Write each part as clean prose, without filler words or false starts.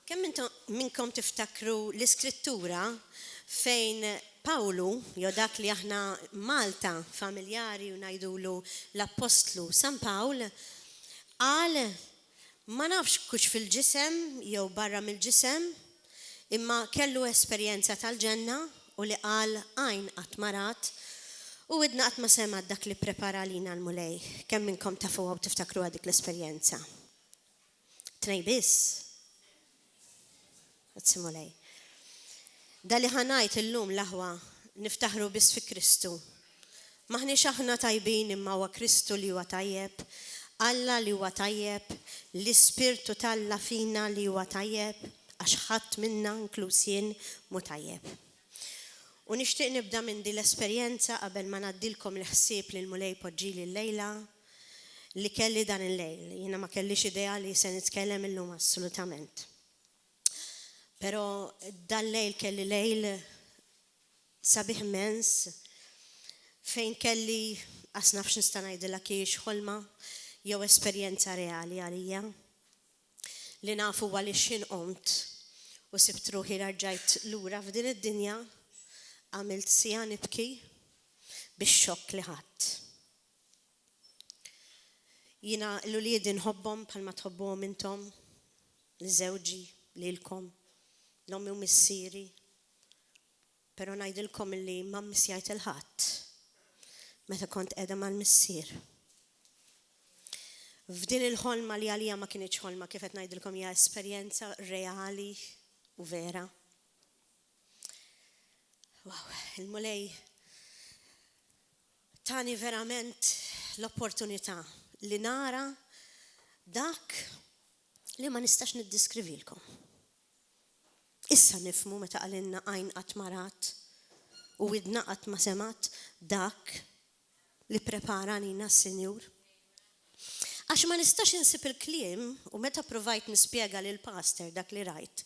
Kemm minnkom tiftakru l-iskrittura fejn Pawlu, jew dak li aħna Malta familjari u ngħidulu l-Apostlu San Pawl, qal ma nafx kux fil-ġisem jew barra mill-ġisem, imma kellu esperjenza tal-ġenna u li qal għajn qatt ma rat u widna qatt ma sema dak li prepara lina l-mulej. Kemm minnkom tafuha u tiftakru dik l-esperjenza? Tnej biss. Simulej. Dali ħanajt illum l-aħwa niftaħru biss fi Kristu. Maħniex aħna tajbin imma huwa Kristu li huwa tajjeb, Alla li huwa tajjeb, l-Ispirtu Talla fina li huwa tajjeb, għax ħadd minna inkluż jien mu tajjeb. U nixtieq nibda minn din l-esperjenza qabel ma ngħaddilkom l-ħsieb li l-mulej poġġili l-lejla li kelli dan il-lejl. Jiena ma kellix idea li se nitkellem illum assolutament. Pero dal-lejl kelli lejl sabiħ immens fejn kelli nafx nista' ngħidilha kiex ħolma jew esperjenza reali għalija li nafu għaliex xinqomt u sibt ruħi rġajt lura f'din id-dinja għamilt sija nibki bix-xokk li ħadd. Jiena l-uliedi nħobbhom bħalma tħobbuhom intom, l-żewġi lilkom. L-ommi u missieri, pero ngħidilkom li ma missjajt il-ħadd meta kont qiegħda mal-missier. F'din il-ħolma li għalija ma kienx ħolma kif qed ngħidilkom hija esperjenza reali u vera. Wow, il-mulej tani verament l-opportunità li nara dak li ma nistax niddiskrivilkom. Issa nifmu meta qalilna għajn qatt ma rat u widna qatt ma semat dak li prepara lina s-Sinjur. Għax ma nistax insib il-kliem u meta provajt nispjega lil pastor dak li rajt,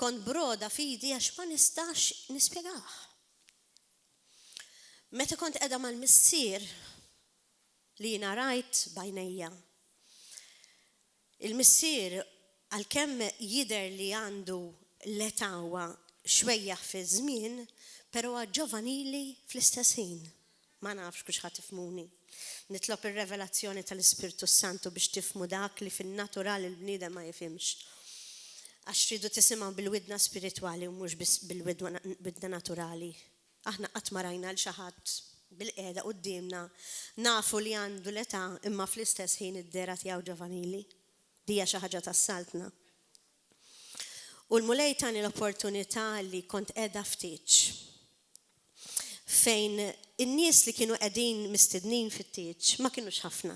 kont broda fidi għax ma nistax nispjegah. Meta kont qiegħda mal-missier li jiena rajt bajnejja. Il-missier għalkemm jidher li għandu l-etawa xwejja fi żmien, pero ġovanili fl-istess ħin. Ma nafx kux ħadd tifhmuni. Nitlob ir-revelazzjoni tal-Ispirtu Santu biex tifhmu dak li fin-natural il-bniedem ma jifhimx. Għax tridu tisimgħu bil-widna spiritwali u mhux biss bil-widna naturali. Aħna qatt ma rajna l xi ħadd bil-qiegħda qudiemna nafu li għandu l-età imma fl-istess ħin id-dera tiegħu ġovanili. Dija xi ħaġa tassaltna. U l-mulej tani l-opportunità li kont qiegħda ftit fejn in-nies li kienu qegħdin mistednin fit-tieġ ma kinux ħafna,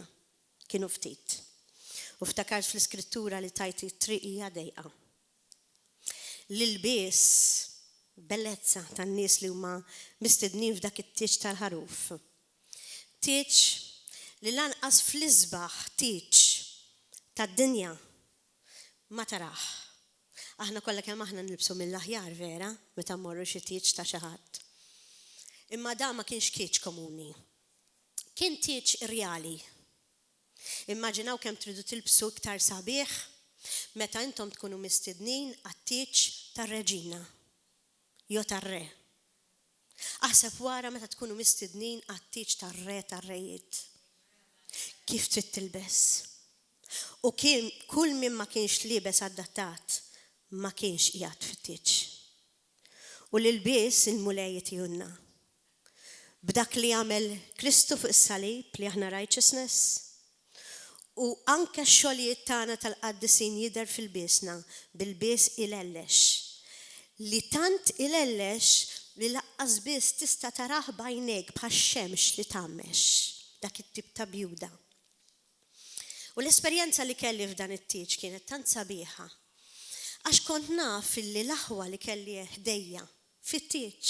kienu ftit. U ftakart fl-iskrittura li tajt it-triq hija dejqa. L-ilbies bellezza tan-nies li huma mistednin f'dak it-tieġ tal-ħaruf. Tieġ li lanqas fl-isbaħ tieġ tad-dinja ma taraħ. Aħna kollha kemm aħna nilbsu mill-aħjar vera, meta mmorru xi tieġ ta' xi ħadd. Imma da ma kienx tieġ komuni. Kien tieġ reali. Immaġinaw kemm tridu tilbsu iktar sabiħ meta intom tkunu mistednin għat-tieġ tar-reġina jew tar-re. Aħseb wara meta tkunu mistednin għat-tieġ tar-re tar-rejiet. Kif trid tilbes? U kien kull min ma kienx liebes adattat ma kienx qiegħed fit-tieġ. U l-ilbies il-mulej jitjunna. B'dak li għamel Kristu fuq is-salib li aħna righteousness u anke x-xogħlijiet tagħna tal-qaddisin jidher fil-biesna bil-bies ilellex. Li tant ilellex li laqqas biss tista' tarah b'għajnejk bħax-xemx li tagħmex dak it-tip ta' bjuda. U l-esperjenza li kelli f'dan it-tieġ kienet tant sabiħa. Għax kont naf li l-aħwa li kelli ħdejja fit-tieġ,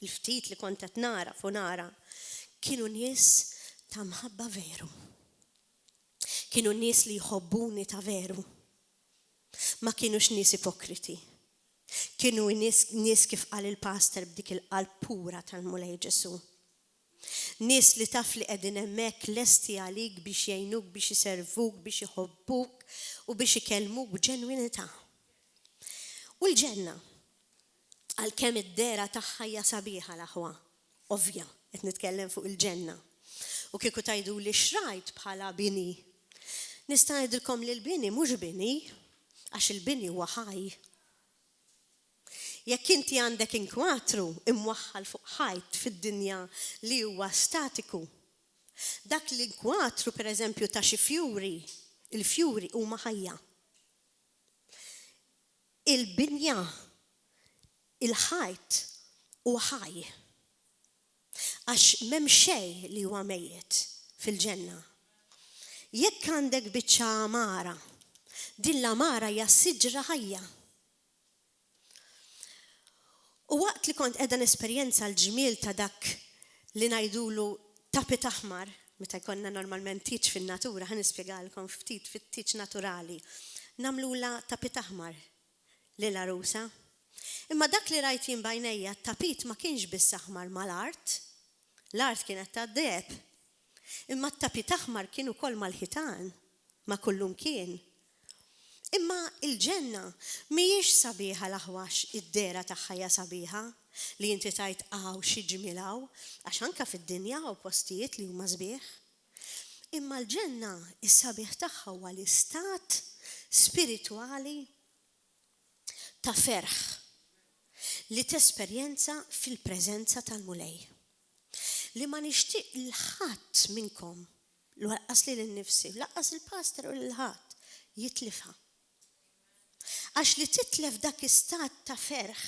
il-ftit li kont qed nara fu nara, kienu nies ta' mħabba veru. Kienu nies li jħobbuni ta' veru. Ma kienux nies ipokriti. Kienu nies kif qal il-pastor b'dik il-qalb pura tal-mulej Ġesu. Nies li taf li qegħdin hemmhekk lesti għalik biex jgħinuk, biex iservuk, biex iħobbuk u biex ikellmuk b'ġenwinità. l-ġenna, għalkemm id-dera tagħha hija sabiħa l-aħwa, ovvja, qed nitkellem fuq il-ġenna. U kieku tajdu li xrajt bħala bini. Nista' ngħidilkom li l-bini mhux bini, għax il-bini huwa ħaj. Jekk inti għandek inkwatru imwaħħal fuq ħajt fid-dinja li huwa statiku, dak l-inkwatru pereżempju ta' xi fjuri, il-fjuri huma ħajja. Il-binja, il-ħajt huwa ħaj. Għax m'hemm xejn li huwa mejjed fil-ġenna. Jekk għandek biċċa amara, din l-amara hija siġra ħajja. U waqt li kont qiegħda nesperjenza l-ġmiel ta' dak li ngħidulu tapit aħmar, meta jkollna normalment tiċ fin-natura, ħanispjegalkom ftit fit-tiċ naturali. Nagħmlula tapit aħmar lill-arusa. Imma dak li rajt jien bajnejja, tapit ma kienx biss aħmar mal-art, l-art kienet ta' deb. Imma t-tapit aħmar kienu ukoll mal-ħitan, ma kullum kien. Imma il-ġenna mhijiex sabiħa l-aħwax id-dera tagħha hija sabiħa li inti tajt xi ġmilaw, għax anke fid-dinja u postijiet li huma sbieħ. Imma l-ġenna is-sabiħ tagħha huwa l-istat spiritwali ta' ferħ li tesperjenza fil-preżenza tal-mulej. Li ma nixtieq l-ħadd minnkom, laqqas li l-nifsi, laqqas il-pastor u l-ħadd jitlifha. Għax li titlef dak istat ta' ferħ.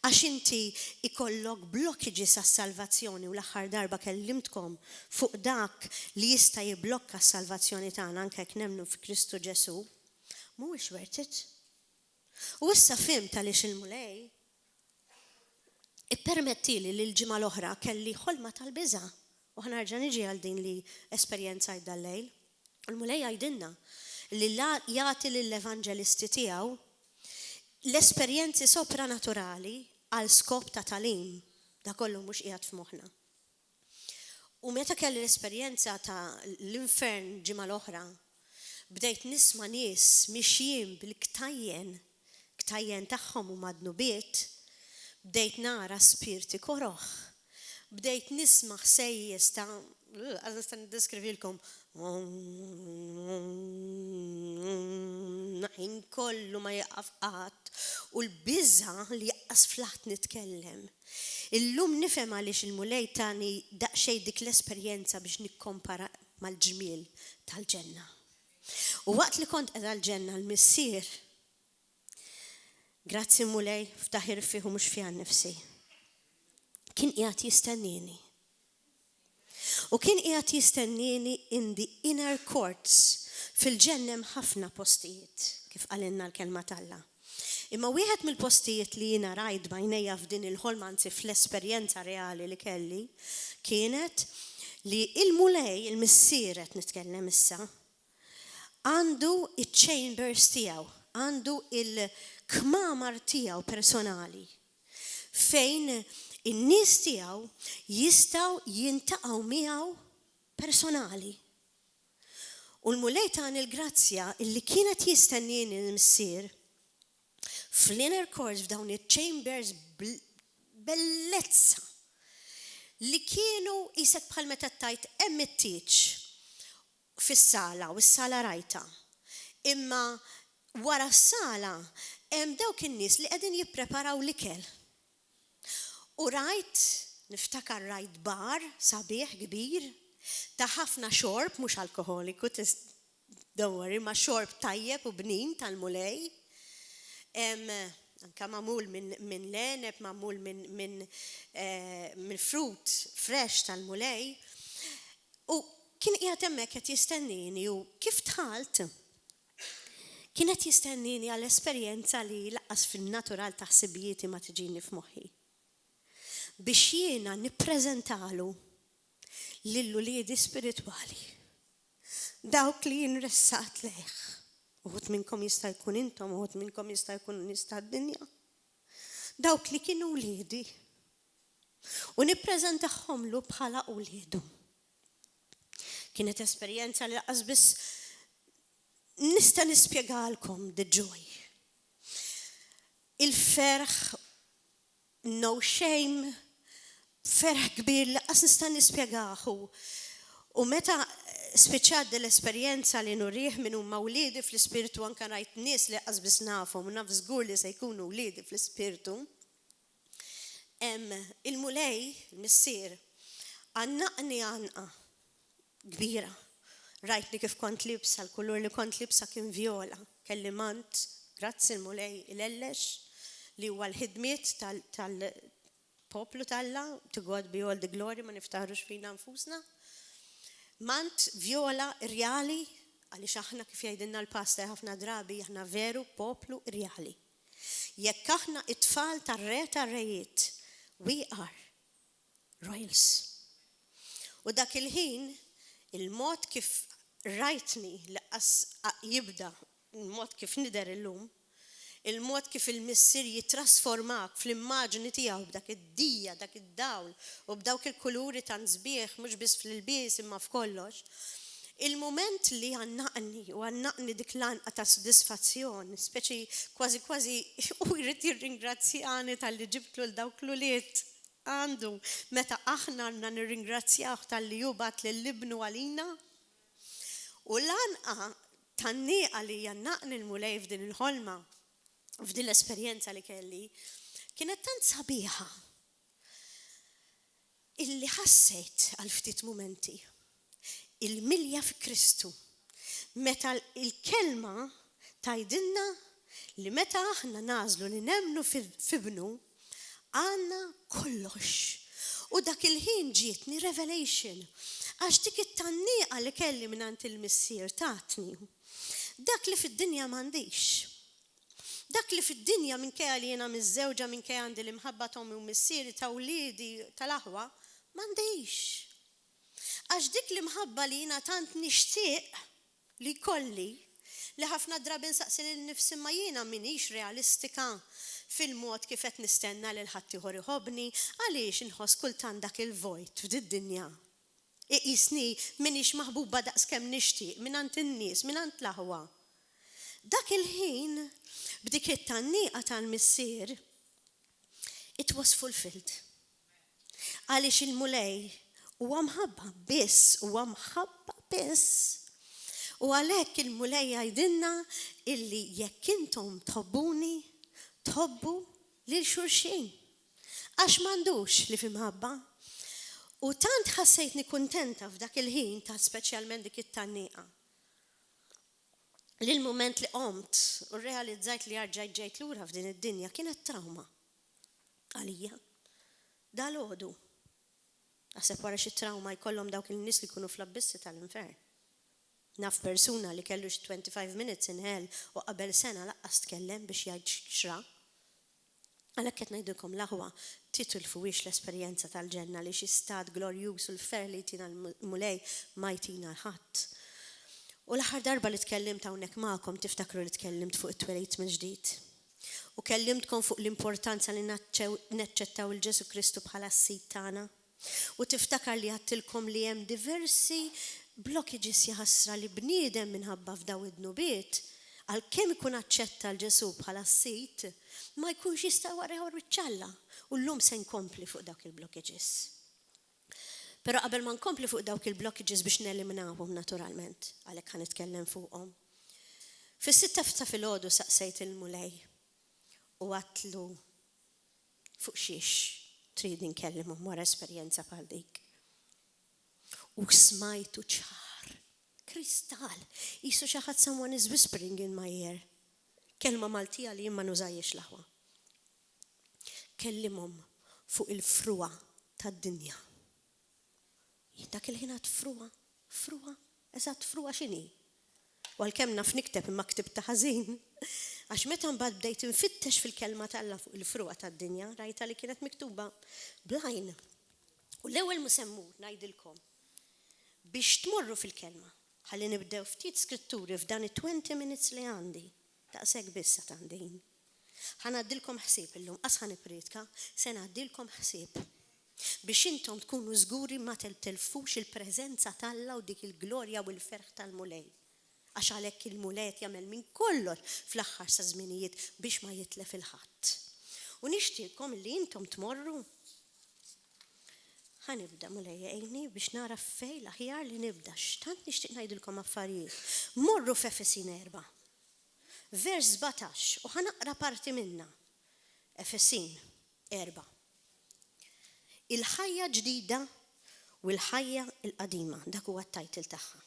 Għax inti ikollok blokkiġi sas-salvazzjoni u l-aħħar darba kellimtkom fuq dak li jista' jiblokka s-salvazzjoni tagħna anke jekk nemmnu f'Kristu Ġesu, mhuwiex worth it. U issa fimt għaliex il-mulej ippermettili li l-ġimgħa l-oħra kelli ħolma tal-biża' u ħanarġa' niġi għal din li esperjenzajt dal-lejl. U l-mulej jgħidilna li jagħti lill-evanġelisti tiegħu l-esperjenzi sopranaturali għal skop ta' talim, da kollu mhux qiegħed f'moħħna. U meta kelli l-esperjenza ta' l-infern ġimgħa l-oħra, bdejt nisma' nies mixjin bil-ktajjen tagħhom u madnubiet, bdejt nara spirti koroħ, bdejt nisma' ħsejjes ta' għazna niddeskrivilkom naħin kollu ma jaqaf qatt u l-biża li jaqqas flaħt nitkellem. Illum nifhem għaliex il-mulej tani daqsxejn dik l-esperjenza biex nikkompara mal-ġmiel tal-ġenna. U waqt li kont qiegħda l-ġenna l-missier, grazzi mulej ftaħir fih u mhux fiha nnifsi, kien qiegħed jistennini. U kien qiegħed jistennini in the inner courts fil-ġennem ħafna postijiet, kif qalinna l-kelma talla. Imma wieħed mill-postijiet li jiena rajt bajnejja f'din il-ħolma anzi fl-esperjenza reali li kelli kienet li il-mulej, il-missier qed nitkellem issa, għandu iċ-chambers tiegħu, għandu il-kmamar tiegħu personali fejn in-nies tiegħu jistgħu jintaqgħu miegħu personali. U l-mulej tagħni l-grazzja illi kienet jistennini l-missier fl-inner courts f'dawn iċ-chambers bellezza li kienu jisek bħal meta tajt hemm it-tieġ fis-sala u s-sala rajta. Imma wara s-sala hemm dawk in-nies li qegħdin jippreparaw l-ikel. U rajt, niftakar rajt bar sabiħ kbir ta' ħafna xorb, mhux alkoholiku, dawwari ma' xorb tajjeb u bnin tal-mulej. Anka magħmul minn leneb, magħmul minn frut fresh tal-mulej. U kien qiegħed hemmhekk qed jistennini u kif tħalt kienet jistennini għall-esperjenza li laqqas fin-natural ta' ħsibijieti ma tiġini f'moħħi. Biex jiena nippreżentalu lill-uliedi spiritwali. Dawk li jinressaqt lejh. Uħud minnkom jista' jkun intom, uħud minnkom jista' jkun nies tad-dinja. Dawk li kienu uliedi. U nippreżentahomlu bħala uliedu. Kienet esperjenza li laqas biss nista' nispjegalkom the joy il-ferħ, no shame, ferħ kbir li qas nista' nispjegaħu. U meta spiċċat l-esperjenza li nurih minn huma wliedi fl-ispirtu anke rajt nies li qas biss nafhom u naf żgur li se jkunu wliedi fl-ispirtu. Il-mulej, il-missier, għannaqni għanqa kbira. Rajtni kif kont libsa, l-kulur li kont libsa kien viola. Kelli mant, grazzi il-mulej il-ellex, li huwa l-ħidmiet tal-poplu talla, to God be all the glory, ma niftaħrux fina nfusna. Mant viola irjali, għaliex aħna kif jgħidilna l-pasta ħafna drabi, aħna veru poplu irjali. Jekk aħna it-tfal tar-re tar-rejiet, we are royals. U dak il-ħin, il-mod kif rajtni li jibda, il-mod kif nider illum, il-mod kif il-missier jitrasformak fl-immaġni tiegħu b'dak id-dija, dak id-dawl u b'dawk il-kuluri ta' sbieħ mhux biss fl-ilbies imma f'kollox. Il-moment li għannaqni dik l-anqa ta' sodisfazzjon, speċi kważi u jrid jirringrazzjani tal-li ġibtlu l-dawk l-uliet għandu meta aħna għandna nirringrazzjah tal-li jubat lill-ibnu għalina. U l-anqa tan-nieqa li jannaqni l-mulej f'din il-ħolma, f'din l-esperjenza li kelli, kienet tant sabiħa illi ħassejt għal ftit momenti il-milja fi Kristu. Meta il-kelma tajdinna li meta aħna nażlu li nemmnu f'ibnu għandna kollox. U dak il-ħin ġietni revelation għax dik it-tannieqa li kelli mingħand il-missier tatni. Dak li fid-dinja m'għandix. Dak li fid-dinja minkejja li jiena miż-żewġa minkejja għandi l-imħabba Tommi u missieri ta' wliedi tal-aħwa m'għandix. Għax dik l-imħabba li jiena tant nixtieq li kolli li ħafna drabi nsaqsi lil nifsi ma jiena minix realistika fil-mod kif qed nistenna lil ħadd ieħor iħobbni għaliex inħoss kultant dak il-vojt f'did-dinja. Iqisni minix maħbuba daqskemm nixtieq mingħand in-nies, mingħand l-aħwa. Dak il-ħin b'dik it-tannieqa tal-missier, it was fulfilled. Għaliex il-mulej huwa mħabba biss. U għalhekk il-mulej jgħidilna illi jekk intom tħobbuni, tħobbu lil xulxin. Għax m'għandux li f'imħabba. U tant ħassejtni kuntenta f'dak il-ħin ta' speċjalment dik it-tannieqa. L-moment li qomt u realizzajt li jarġajt ġejt lura f'din id-dinja kienet trauma għalija. Dal-għodu. Għaseb wara xi trauma jkollhom dawk il-nies li jkunu fl-abbissi tal-infern. Naf persuna li kellu 25 minutes in hell u qabel sena laqqas tkellem biex jgħid xra. Għalhekk qed ngħidilkom l-aħwa titilfuwiex l-esperjenza tal-ġenna li xi stat glorjuż u l-fer li jtina l-mulej ma jtina l-ħadd. U l-aħħar darba li tkellimt hawnhekk magħkom tiftakru li tkellimt fuq it-twelejt minn ġdid. U kellimtkom fuq l-importanza li naċċettaw il-Ġesu Kristu bħala s-sid tagħna. U tiftakar li għattilkom li hemm diversi blockages jaħasra li bniedem minħabba f'daw id-nubiet għalkemm ikun aċċetta l-Ġesu bħala s-sid ma jkunx jista' wara riċċalla u llum se nkompli fuq dawk il-blockages. Pero qabel ma nkompli fuq dawk il-blockages biex neliminawhom naturalment, għalhekk ħa nitkellem fuqhom. Fis-sitta ta' filgħodu saqsejt il-mulej u għatlu fuq xiex trid nkellimhom wara esperjenza bħal dik. U smajtu ċar, kristall, qisu xi ħadd someone is whispering in my ear. Kelma Maltija li jien ma nużajiex l-aħwa. Kellimhom fuq il-fruwa tad-dinja. Dak il-ħinat fruwa, eżatt fruwa x'inhi. U għalkemm naf nikteb imma ktibta ħażin. Għax meta mbagħad bdejt infittex fil-kelma tal-Alla fuq il-fruwa tad-dinja, rajta li kienet miktuba blajn. U l-ewwel musemmur ngħidilkom biex tmorru fil-kelma. Ħalli nibdew ftit skritturi f'dan it-20 minutes li għandi. Daqshekk biss ta' għandin. Ħanaddilkom ħsieb illum, qas ħanipriedka, se ngħaddilkom ħsieb. Biex intom tkunu żguri ma telfux il-preżenza tal-Alla u dik il-glorja u l-ferħ tal-mulej. għax għalhekk il-mulet jagħmel minn kollox fl-aħħar sa żminijiet biex ma jitlef il-ħadd. U nixtieqkom li intom tmorru. Ħanibda mulejja għajni biex nara fej l-aħjar li nibda. X'tant nixtieq ngħidilkom affarijiet. Morru f'Efesin 4. Vers 17 u ħanaqra parti minna. Efesin 4. Il-ħajja ġdida u l-ħajja il-qadima, dak huwa t-tajtil tagħha.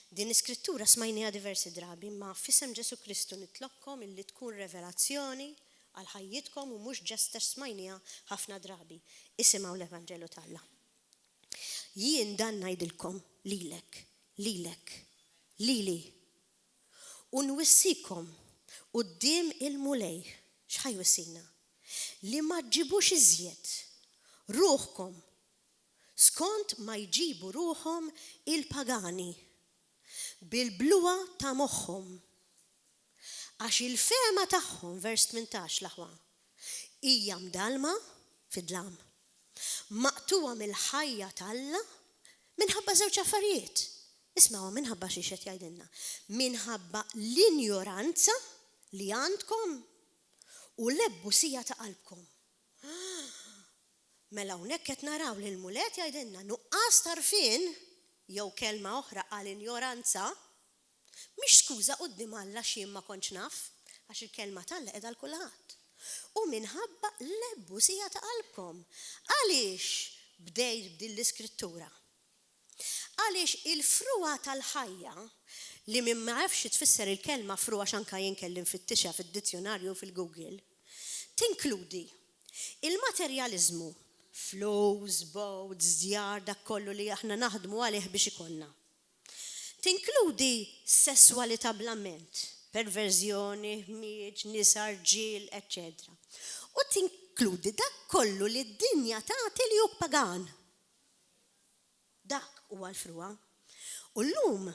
Din iskrittura smajniha diversi drabi, ma f'isem Ġesu Kristu nitlobkom illi tkun revelazzjoni għal ħajjitkom u mhux ġesta smajniha ħafna drabi. Isimgħu l-Evanġelu tal-Alla. Jien dan ngħidilkom lilek, lili. U nwissikom quddiem il-mulej x'ħajwissina li ma ġibux iżjed ruħkom skont ma jġibu ruħhom il-pagani bil-bluwa ta' moħħhom. Għax il-fema tagħhom, vers 18 l-aħwa, hija mdalma fid-dlam. Maqtuwa mill-ħajja tal-Alla minħabba żewġ affarijiet. Isma'wa minħabba xi qed jgħidilna. Minħabba l-injoranza li għandkom u l-ebbusija ta' qalbkom. Mela hawnhekk qed naraw li l-mulet jgħidilna nuqqas tarfien jew kelma oħra għal injoranza mhix skuża quddiem Alla x'jien ma kontx naf, għax il-kelma tal-Alla qiegħda l-kulħadd. U minħabba l-ebbusija ta' qalbkom. Għaliex bdejt b'din l-iskrittura? Għaliex il-fruwa tal-ħajja li min ma jafx tfisser il-kelma fruwa x'anka jien kellim fit-tixha fid-dizzjonarju fil-Google, tinkludi il-materjaliżmu, flows, boats, djar, dak kollu li aħna naħdmu għalih biex ikonna. Tinkludi sessualità bl-amment, perverżjoni, ħmieġ, nisa, rġiel, etc. U tinkludi dak kollu li d-dinja tagħti li hu pagan. Dak huwa l-fruwa. U llum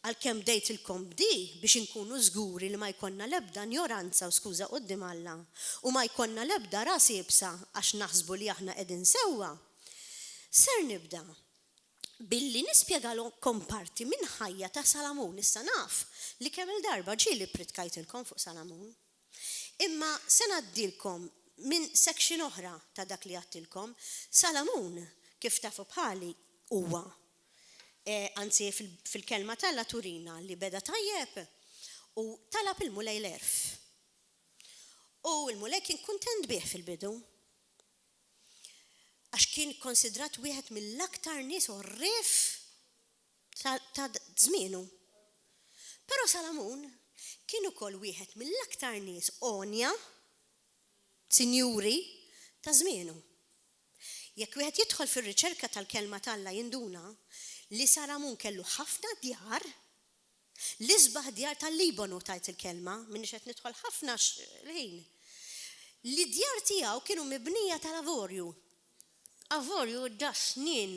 għalkemm bdejtilkom bdi biex inkunu żguri li ma jkollna l-ebda ignoranza u skuża quddiem Alla u ma jkollna l-ebda ras jibsa għax naħsbu li aħna qegħdin sewwa. Ser nibda billi nispjegalkom parti minn ħajja ta' Salamun. Issa naf li kemm il-darba ġieli pritkajtilkom fuq Salamun. Imma se ngħaddilkom minn section oħra ta' dak li għattilkom. Salamun kif tafu bħali huwa anzi fil-kelma tal-Alla turina li beda tajjeb u talab il-mulej l-erf. U il-mulej kien kuntent bih fil-bidu. Għax kien konsidrat wieħed mill-aktar nies orrif ta' żmienu. Però Salamun kien ukoll wieħed mill-aktar nies onja, sinjuri ta' żmienu. Jekk wieħed jidħol fir-riċerka tal-kelma tal-Alla jinduna li Salamun kellu ħafna djar, l-isbaħ djar tal-Libanu tajt il-kelma, minni qed nidħol ħafna ħin. Li djar tiegħu kienu mibnija tal-avorju. Avorju da snin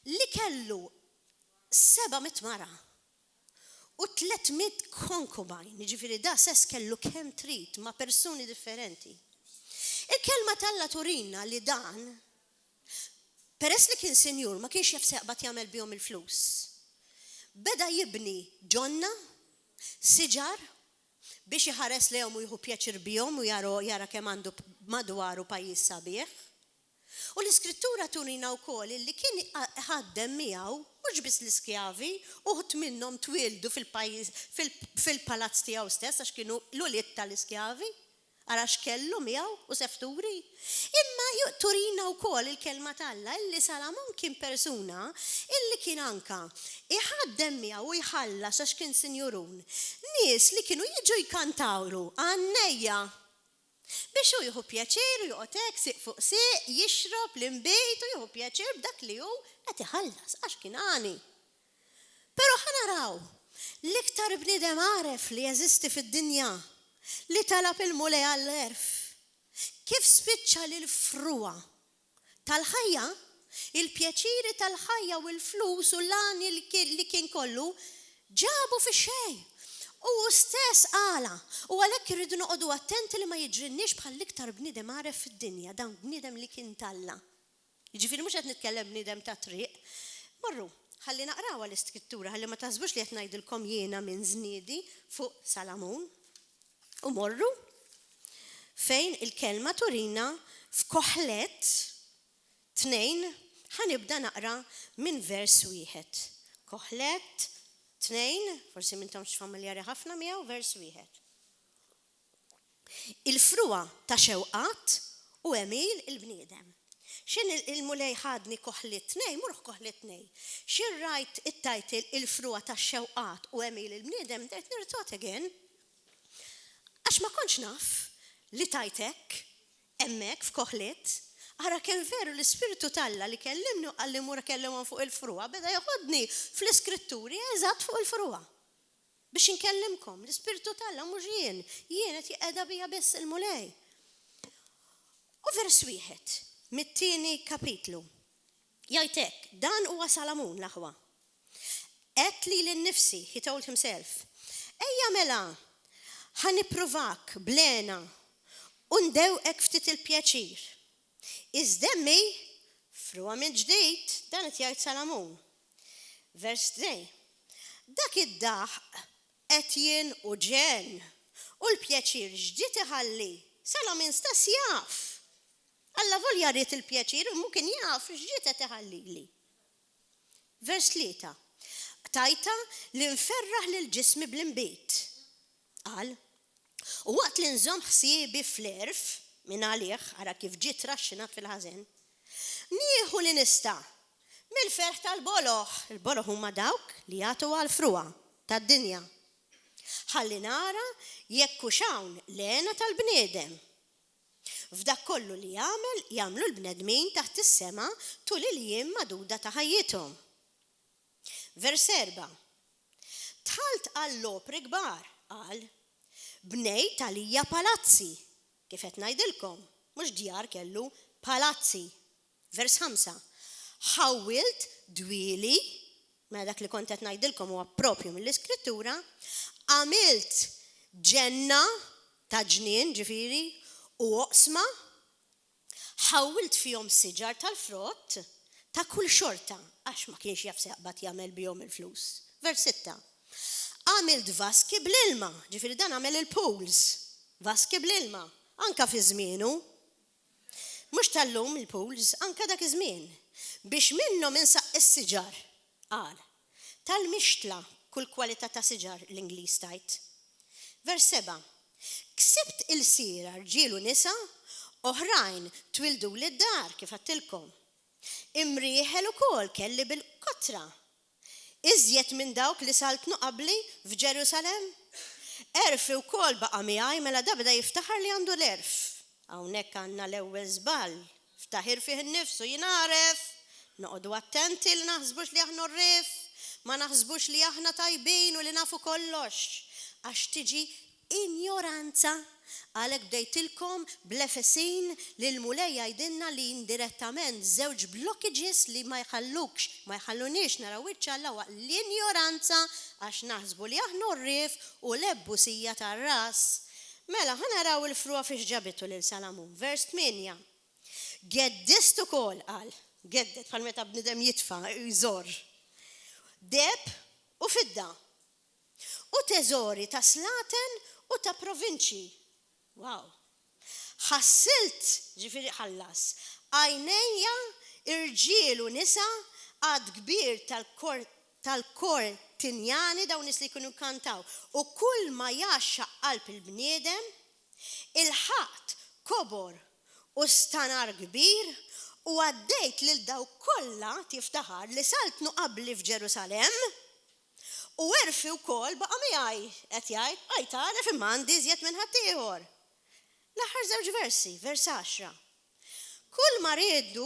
li kellu 700 mara u 300 concubine, ġifieri da sess kellu kemm trid ma' persuni differenti. Il-kelma tal-Alla turina li dan peress li kien senjur ma kienx jaf seqbad jagħmel bihom il-flus. Beda jibni ġonna, siġar biex iħares lehom u jieħu pjaċir bihom u jara kemm għandu madwaru pajjiż sabiħ. U l-iskrittura turina wkoll li kien ħaddem miegħu mhux biss l-iskjavi uħud minnhom twildu fil-palazz tiegħu stess għax kienu l-uliet tal-iskjavi. Ara x'kellu miegħu u sefturi. Imma turina wkoll il-kelma tal-Alla illi Salamun kien persuna illi kien anka iħaddem miegħu u jħallas għax kien sinjurun. Nies li kienu jiġu jkantawlu għannejja biex u jieħu pjaċir u joqgħod hekk siq fuq siq, jixrob l-imbejt u jieħu pjaċir b'dak li hu qed iħallas għax kien għani. Però ħanaraw l-iktar bniedem għaref li jeżisti fid-dinja li talab il-mulej għall-erf. Kif spiċċa l-fruwa tal-ħajja, il-pjaċiri tal-ħajja u l-flus u l-għani li kien kollu ġabu fi xejn. U stess għala. U għalhekk irridu noqogħdu attenti li ma jiġrinniex bħal l-iktar bniedem għaref fid-dinja, dan bniedem li kien talla. Jiġifieri mhux qed nitkellem bniedem ta' triq. Morru, ħalli naqrawa l-iskrittura, ħalli ma taħsbux li qed ngħidilkom jiena minn żniedi fuq Salamun. U morru fejn il-kelma turina f'Koħlet 2 ħanibda naqra minn vers 1. Koħlet 2, forsi m'intomx familjari ħafna miegħu, vers 1. Il-fruwa ta' xewqat u emil il-bniedem. Xin il-mulej ħadni Koħlet 2, murħ Koħlet 2. Xin rajt it-tajtil il-fruwa ta' xewqat u emil il-bniedem, dejt nirtot again. Għax ma konċ naf li tajtek emmek f'Koħlet, ara kemm veru l-Ispiritu Talla li kellimnu għalli mura kellimhom fuq il-fruwa, beda joħodni fl-iskritturi eżatt fuq il-fruwa. Biex inkellimkom, l-Ispiritu Talla mhux jien qed jeqeda bija biss il-mulej. U vers 1, mit-tieni kapitlu. Jgħidlek, dan huwa Salamun l-aħwa. Qed li lin-nifsi, he told himself, ejja mela, ħanipprovak blena u ndewqek ftit il-pjaċir. Iżdemmi, fruwa minn ġdid, dan qed jgħid Salamun. Vers 2. Dak id-daħ qed jien u ġen u l-pjaċir ġdid iħalli. Salamun stess jaf. Alla volja rrit il-pjaċir u mumkin jaf ġdid qed iħallili. Vers 3. Tajta li nferraħ lill-ġismi bl-inbit. Qal, u waqt li nżomm ħsiebi fl-erf minn għalih, ara kif ġiet raxxinat fil-ħażen, nieħu li nista' mill-ferħ tal-boloħ. Il-boloħ huma dawk li jagħtu għall-fruwa tad-dinja. Ħalli nara jekk hux hawn lena tal-bniedem. F'dak kollu li jagħmlu l-bnedmin taħt is-sema tul il-jiem maduda ta' ħajjithom. Vers 4. Tħalt għall-opri kbar, qal, bnejt għalija palazzi, kif qed ngħidilkom, mhux djar kellu palazzi. Vers 5. Ħawwilt dwieli, ma dak li kont qed ngħidilkom huwa proprju mill-iskrittura, għamilt ġenna ta' ġnien ġifieri u oqsma, ħawwilt fihom siġar tal-frott ta' kull xorta, għax ma kienx jaf seqbad jagħmel bihom il-flus. Vers 6. Għamilt vaski bl-ilma, ġifieri dan għamel il-pools, vaski bl-ilma, anka fi żmienu. Mhux tal-lum il-pools, anka dak iż-żmien, biex minnhom insaq is-siġar. Qal, tal-mixtla kull kwalità ta' siġar l-Ingliż tajt. Vers 7. Ksibt il-sira rġiel u nisa oħrajn twildu lid-dar kif għattilkom. Imrieħel ukoll kelli bil-kotra. Iżjed minn dawk li saltnu qabli f'Ġerusalem. Erfi wkoll baqa' miegħi mela da beda jiftaħar li għandu l-erf. Hawnhekk għandna l-ewwel żball. Ftaħir fih innifsu jinaref. Noqogħdu attenti li naħsbux li aħna rrif, ma naħsbux li aħna tajbin u li nafu kollox. Għax tiġi ignoranza. Għalhekk bdejtilkom bl-Efesin li l-mulej jgħidilna li indirettament żewġ blockages li ma jħallunix naraw wiċċ Alla waqt l-ignoranza għax naħsbu li aħna rrif u l-ebbusija tar-ras. Mela ħanaraw il-fruwa fiex ġabitu lil Salamun. Vers 8. Geddist ukoll qal, geddet bħal meta bnidem jitfa' jżor. Deb u fidda. U teżori ta' slaten u ta' provinċi. Wow. Ħassilt, ġifieri ħallas, għajnejja irġiel u nisa għad kbir tal-kor tinjani dawn nies li jkunu kantaw. U kull ma jaxxa qalb il-bniedem, il-ħadd kobor u stanar kbir u għaddejt lil daw kollha tiftaħar li saltnu qabli f'Ġerusalem. U erfi wkoll baqa' miegħi qed jgħid għajtara fi m'għandi żjed minn ħadd ieħor. L-aħħar żewġ versi, vers 10. Kull ma riedu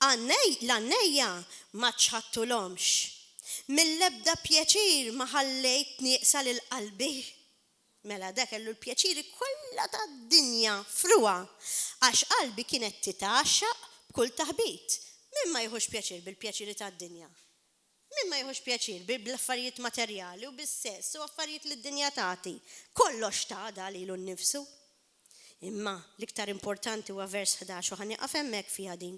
l-għannejja ma ċħattulhomx. Mill-ebda pjaċir ma ħallejt nieqsa lil qalbi. Mela dak kellu l-pjaċiri kollha tad-dinja fruwa għax qalbi kienet titaxxaq b'kull taħbit. Min ma jħux pjaċir bil-pjaċiri tad-dinja? Min ma jħux pjaċir bil-affarijiet materjali u bis-sess u affarijiet li d-dinja tagħti? Kollox ta' lilu nnifsu. Imma l-iktar importanti huwa vers 11 u ħanieqaf hemmhekk fiha din.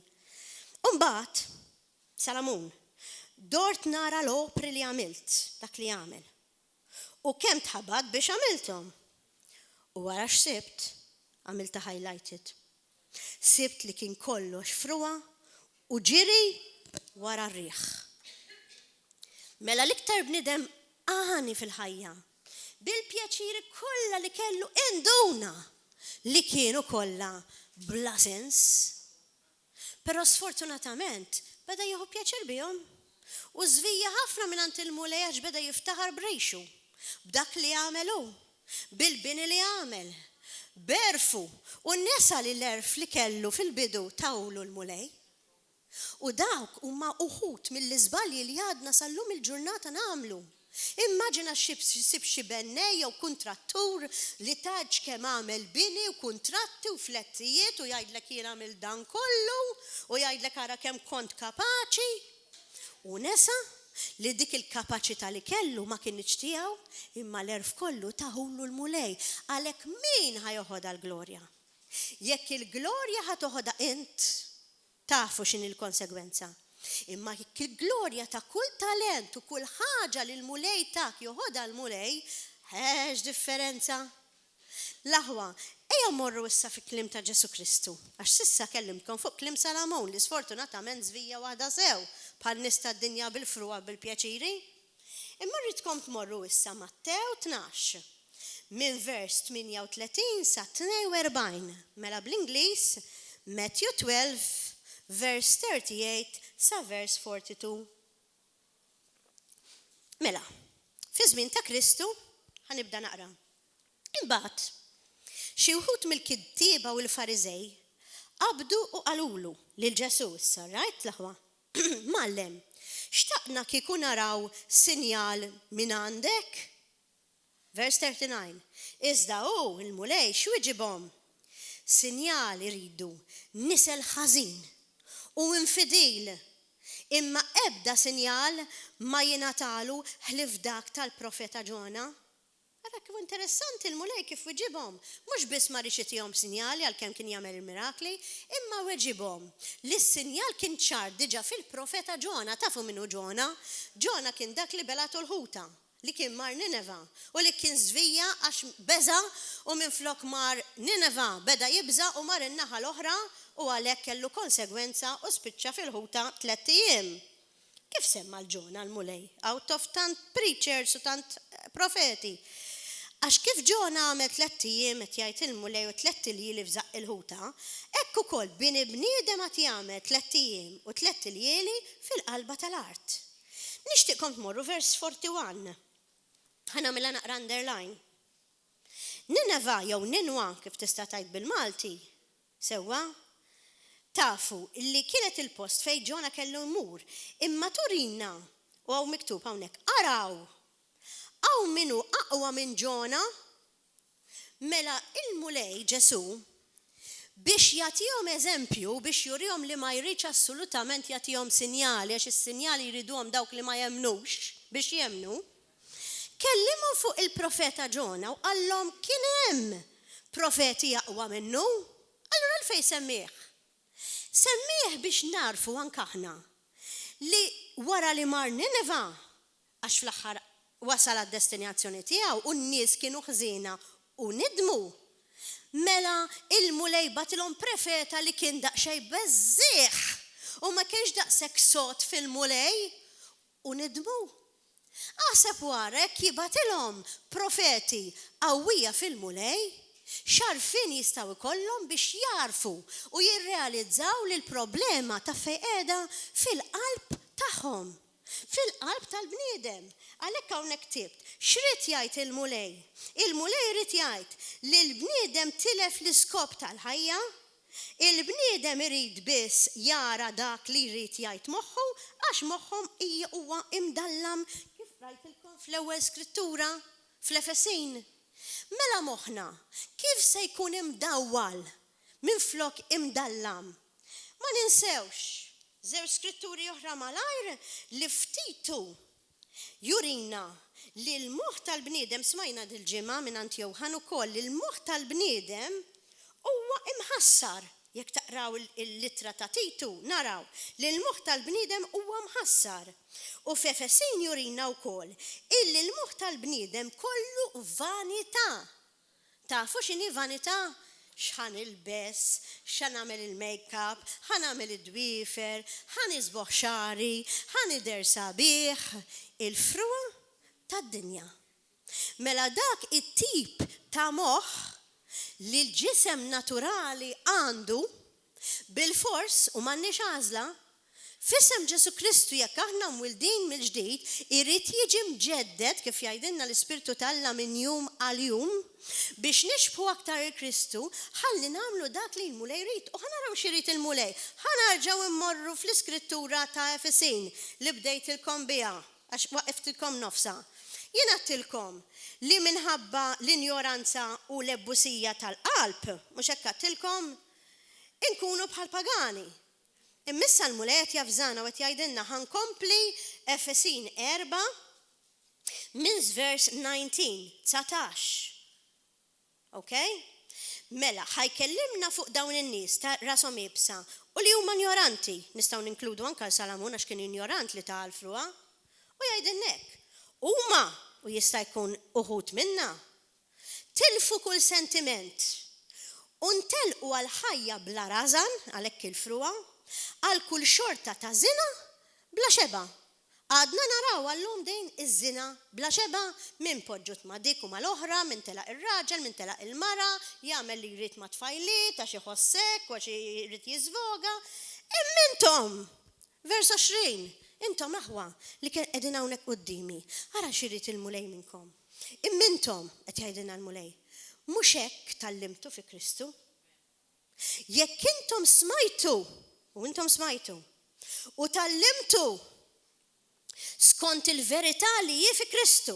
U mbagħad Salamun dort nara l-opri li għamilt, dak li għamil. U kemm tħabad biex għamiltom. U wara x'sibt, għamilta highlighted. Sibt li kien kollox fruwa u ġiri wara r-riħ. Mela l-iktar bnidem għani fil-ħajja, bil-pjaċiri kollha li kellu induna li kienu kollha bla sens. Però sfortunatament beda jieħu pjaċir bihom. U żvija ħafna minn il-mulej beda jiftaħar brejxu b'dak li għamelu, bil-bini li għamel, berfu u n-nesa li l-erf li kellu fil-bidu tawlu l-mulej. U dawk huma uħut mill-iżbalji li għadna sallum il-ġurnata nagħmlu. Immaġina xib xi bennej jew kuntrattur li taġġ kemm għamel bini u kuntratti u flettijiet u jgħidlek jien għamil dan kollu u jgħidlek ara kemm kont kapaċi. U nesa li dik il-kapaċità li kellu ma kienx tiegħu imma l-erf kollu taħulu l-mulej. Għalhekk min ħajoħodha l-glorja? Jekk il-glorja ħatoħodha int, tafu x'in il-konsegwenza. Imma jekk il-glorja ta' kull talent u kull ħaġa li l-mulej tak joħodha l-mulej, ħeġ differenza. L-aħwa, ejja morru issa fi klim ta' Ġesu Kristu, għax sissa kellimkom fuq klim Salamon li sfortunatament żvija waħda sew bħal nista' d-dinja bil-fruwa bil-pjaċiri. Imma rridkom tmorru issa Mattew 12 minn vers 38 sa 42, mela bl-Ingliż Matthew 12 vers 38 sa vers 42. Mela, fi żmien ta' Kristu ħanibda naqra. Imbagħad xi wħud mill-kittieba u l-Fariżej qabdu u qalulu lil Ġesu issa, rajt l-aħwa. Mallem, xtaqna kieku naraw sinjal minn għandek? Vers 39. Iżda hu il-mulej x'wiġibhom? Sinjal iridu nisel ħażin u infidil, imma ebda sinjal ma jingħatalu ħlif dak tal-profeta Ġona. Ara kif interessanti il-mulej kif weġibhom. Mhux biss ma rix itihom sinjali għalkemm kien jagħmel il-mirakli, imma weġibhom li s-sinjal kien ċar diġà fil-profeta Ġona. Tafu minnu Ġona? Ġona kien dak li belatu l-ħuta, li kien mar Nineva u li kien żvija għax beża u minflok mar Nineva beda jibża u mar in-naħa l-oħra u għalhekk kellu konsegwenza u spiċċa fil-ħuta 3 ijiem. Kif semma l-Ġona l-mulej? Out of tant preachers u tant profeti. Għax kif Ġona għamet 3 ijiem qed jgħid il-mulej u 3 iljili f'żaq il-ħuta, hekk ukoll bini bniedem qed jagħmel 3 ijiem u 3 iljili fil-qalba tal-art. Nixtieqkom tmorru vers 41. Ħanamilha naqra underline. Nineva jew Ninwa kif tista' tgħid bil-Malti. Sewwa? Tafu li kienet il-post fejn Ġona kellu jmur, imma turina u hawn miktub hawnhekk araw. Aw minu aqwa minn Ġona, mela il-mulej Ġesu biex jagħtihom eżempju, biex jurihom li ma jridx assolutament jagħtihom sinjali għax is-sinjali jriduhom dawk li ma jemmnux biex jemmnu, kellimhom fuq il-profeta Ġona u qallhom kien hemm profeti aqwa minnu. Allura l-fejn semmih? Semmih biex narfu anke aħna li wara li mar Nineva għax fl-aħħar wasal għad-destinazzjoni tiegħu u n-nies kienu ħżiena u nidmu. Mela il-mulej batilhom profeta li kien daqsxejn beżżieħ u ma kienx daqshekk sod fil-mulej u nidmu. Aħseb wara jekk jibatilhom profeti qawwija fil-mulej, xarfin jistgħu jkollhom biex jarfu u jirrealizzaw li l-problema ta' fejn qiegħda fil-qalb tagħhom. Fil-qalb tal-bniedem. Għalhekk hawnhekk ktibt. X'rid jgħid il-mulej? Il-mulej irid jgħid li l-bniedem tilef l-iskop tal-ħajja, il-bniedem irid biss jara dak li jrid jgħid moħħu għax moħħhom huwa imdallam kif rajtilkom fl-ewwel skrittura fl-Efesin. Mela moħħna kif se jkun imdawwal minflok imdallam? Ma ninsewx. Żewġ skritturi oħra malajr li ftitu jurina li l-moħħ tal-bniedem smajna dil-ġimgħa minn Ant Johan ukoll li l-moħħ tal-bniedem huwa imħassar jekk taqraw il-litra ta' Titu, naraw li l-moħħ tal-bniedem huwa mħassar. U f'Efesin jurina wkoll illi l-moħħ tal-bniedem kollu vanità. Tafu x'inhi vanità? X'ħan ilbes, x'ħan nagħmel il-makeup, ħan nagħmel id-dwiefer, ħan isboħ xari, ħan ider sabiħ, il-fruwa tad-dinja. Mela dak it-tip ta' moħħ li l-ġisem naturali għandu bil-fors u m'għandniex għażla, f'isem Ġesu Kristu jekk aħna mwildin mill-ġdid, irid jiġi mġedded kif jgħidilna l-Ispirtu talla minn jum għal jum biex nixbħu aktar il-Kristu, ħalli nagħmlu dak li l-mulej jrid. U ħanaraw x'irid il-mulej. Ħanarġgħu immorru fl-iskrittura ta' Efesin li bdejtilkom biha għax waqiftilkom nofsa. Jien għattilkom li minħabba l-injoranza u l-ebbusija tal-qalb, mhux hekk għattilkom, inkunu bħal pagani. Immissa l-mulej qed jafżana u qed jgħidilna ħankompli Efesin 4 minn vers 19. Okay? Mela, ħajkellimna fuq dawn in-nies ta' rashom ibsa u li huma ignoranti. Nistgħu ninkludu anke Salamun għax kien ignorant li ta' alfruha. U jgħidilna hekk. Huma u jista' jkun uħud minna tilfu kull sentiment u ntelqu għal ħajja bla rażan għalhekk il-fruha għal kull xorta ta' zina bla xeba. Għadna naraw għallum dejn iż-żina bla xeba minn poġġut ma' dik u mal-oħra, minn telaq ir-raġel, minn telaq il-mara, jagħmel li jrid ma' tfajliet għax iħossek u għax jrid jiżvoga. Immintom, vers 20, intom aħwa li kien qegħdin hawnhekk qudiemi. Ara x'irid il-mulej minnkom. Immintom qed jgħidilna l-mulej. Mhux hekk tallimtu fi Kristu. Jekk intom smajtu u intom smajtu u tallimtu skont il-verità li hi fi Kristu.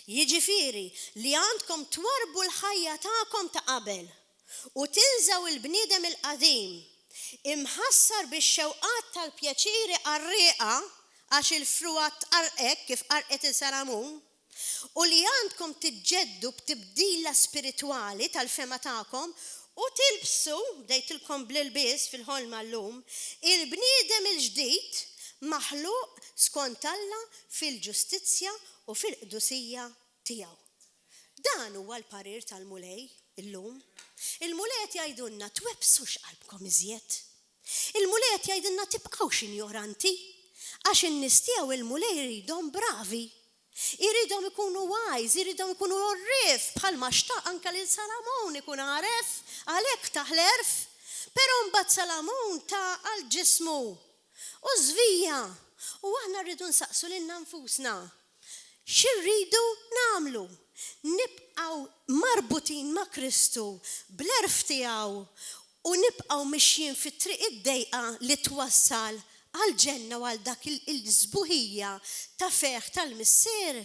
Jiġifieri li għandkom twarbu l-ħajja tagħkom ta' qabel u tinżaw il-bniedem il-qadim imħassar bix-xewqat tal-pjaċiri qarrieqa għax il-fruwa tqarqek kif qarqet il-Salamun u li għandkom tiġġeddu b'tibdila spiritwali tal-fema tagħkom u tilbsu, bdejtilkom bl-ilbies fil-ħolma llum, il-bniedem il-ġdid maħluq skont Alla fil-ġustizzja u fil-qdusija tiegħu. Dan huwa l-parir tal-mulej illum. Il-mulej qed jgħidulna twebsux qalbkom iżjed. Il-mulej qed jgħidilna tibqgħux ignoranti għax in-nies tiegħu il-mulej jridhom bravi. Iridhom ikunu wise, iridhom ikunu rrif, bħalma xtaq anke lil Salamun ikun għaref, għalhekk taħlerf, però mbagħad Salamun ta' għal ġismu u żvija. U aħna rridu nsaqsu lil nfusna. X'irridu nagħmlu? Nibqgħu marbutin ma' Kristu bl-erf tiegħu u nibqgħu mixjin fit-triq id-dejqa li twassal għal-ġenna u għal dak il-żbuħija ta' feħ tal-missier.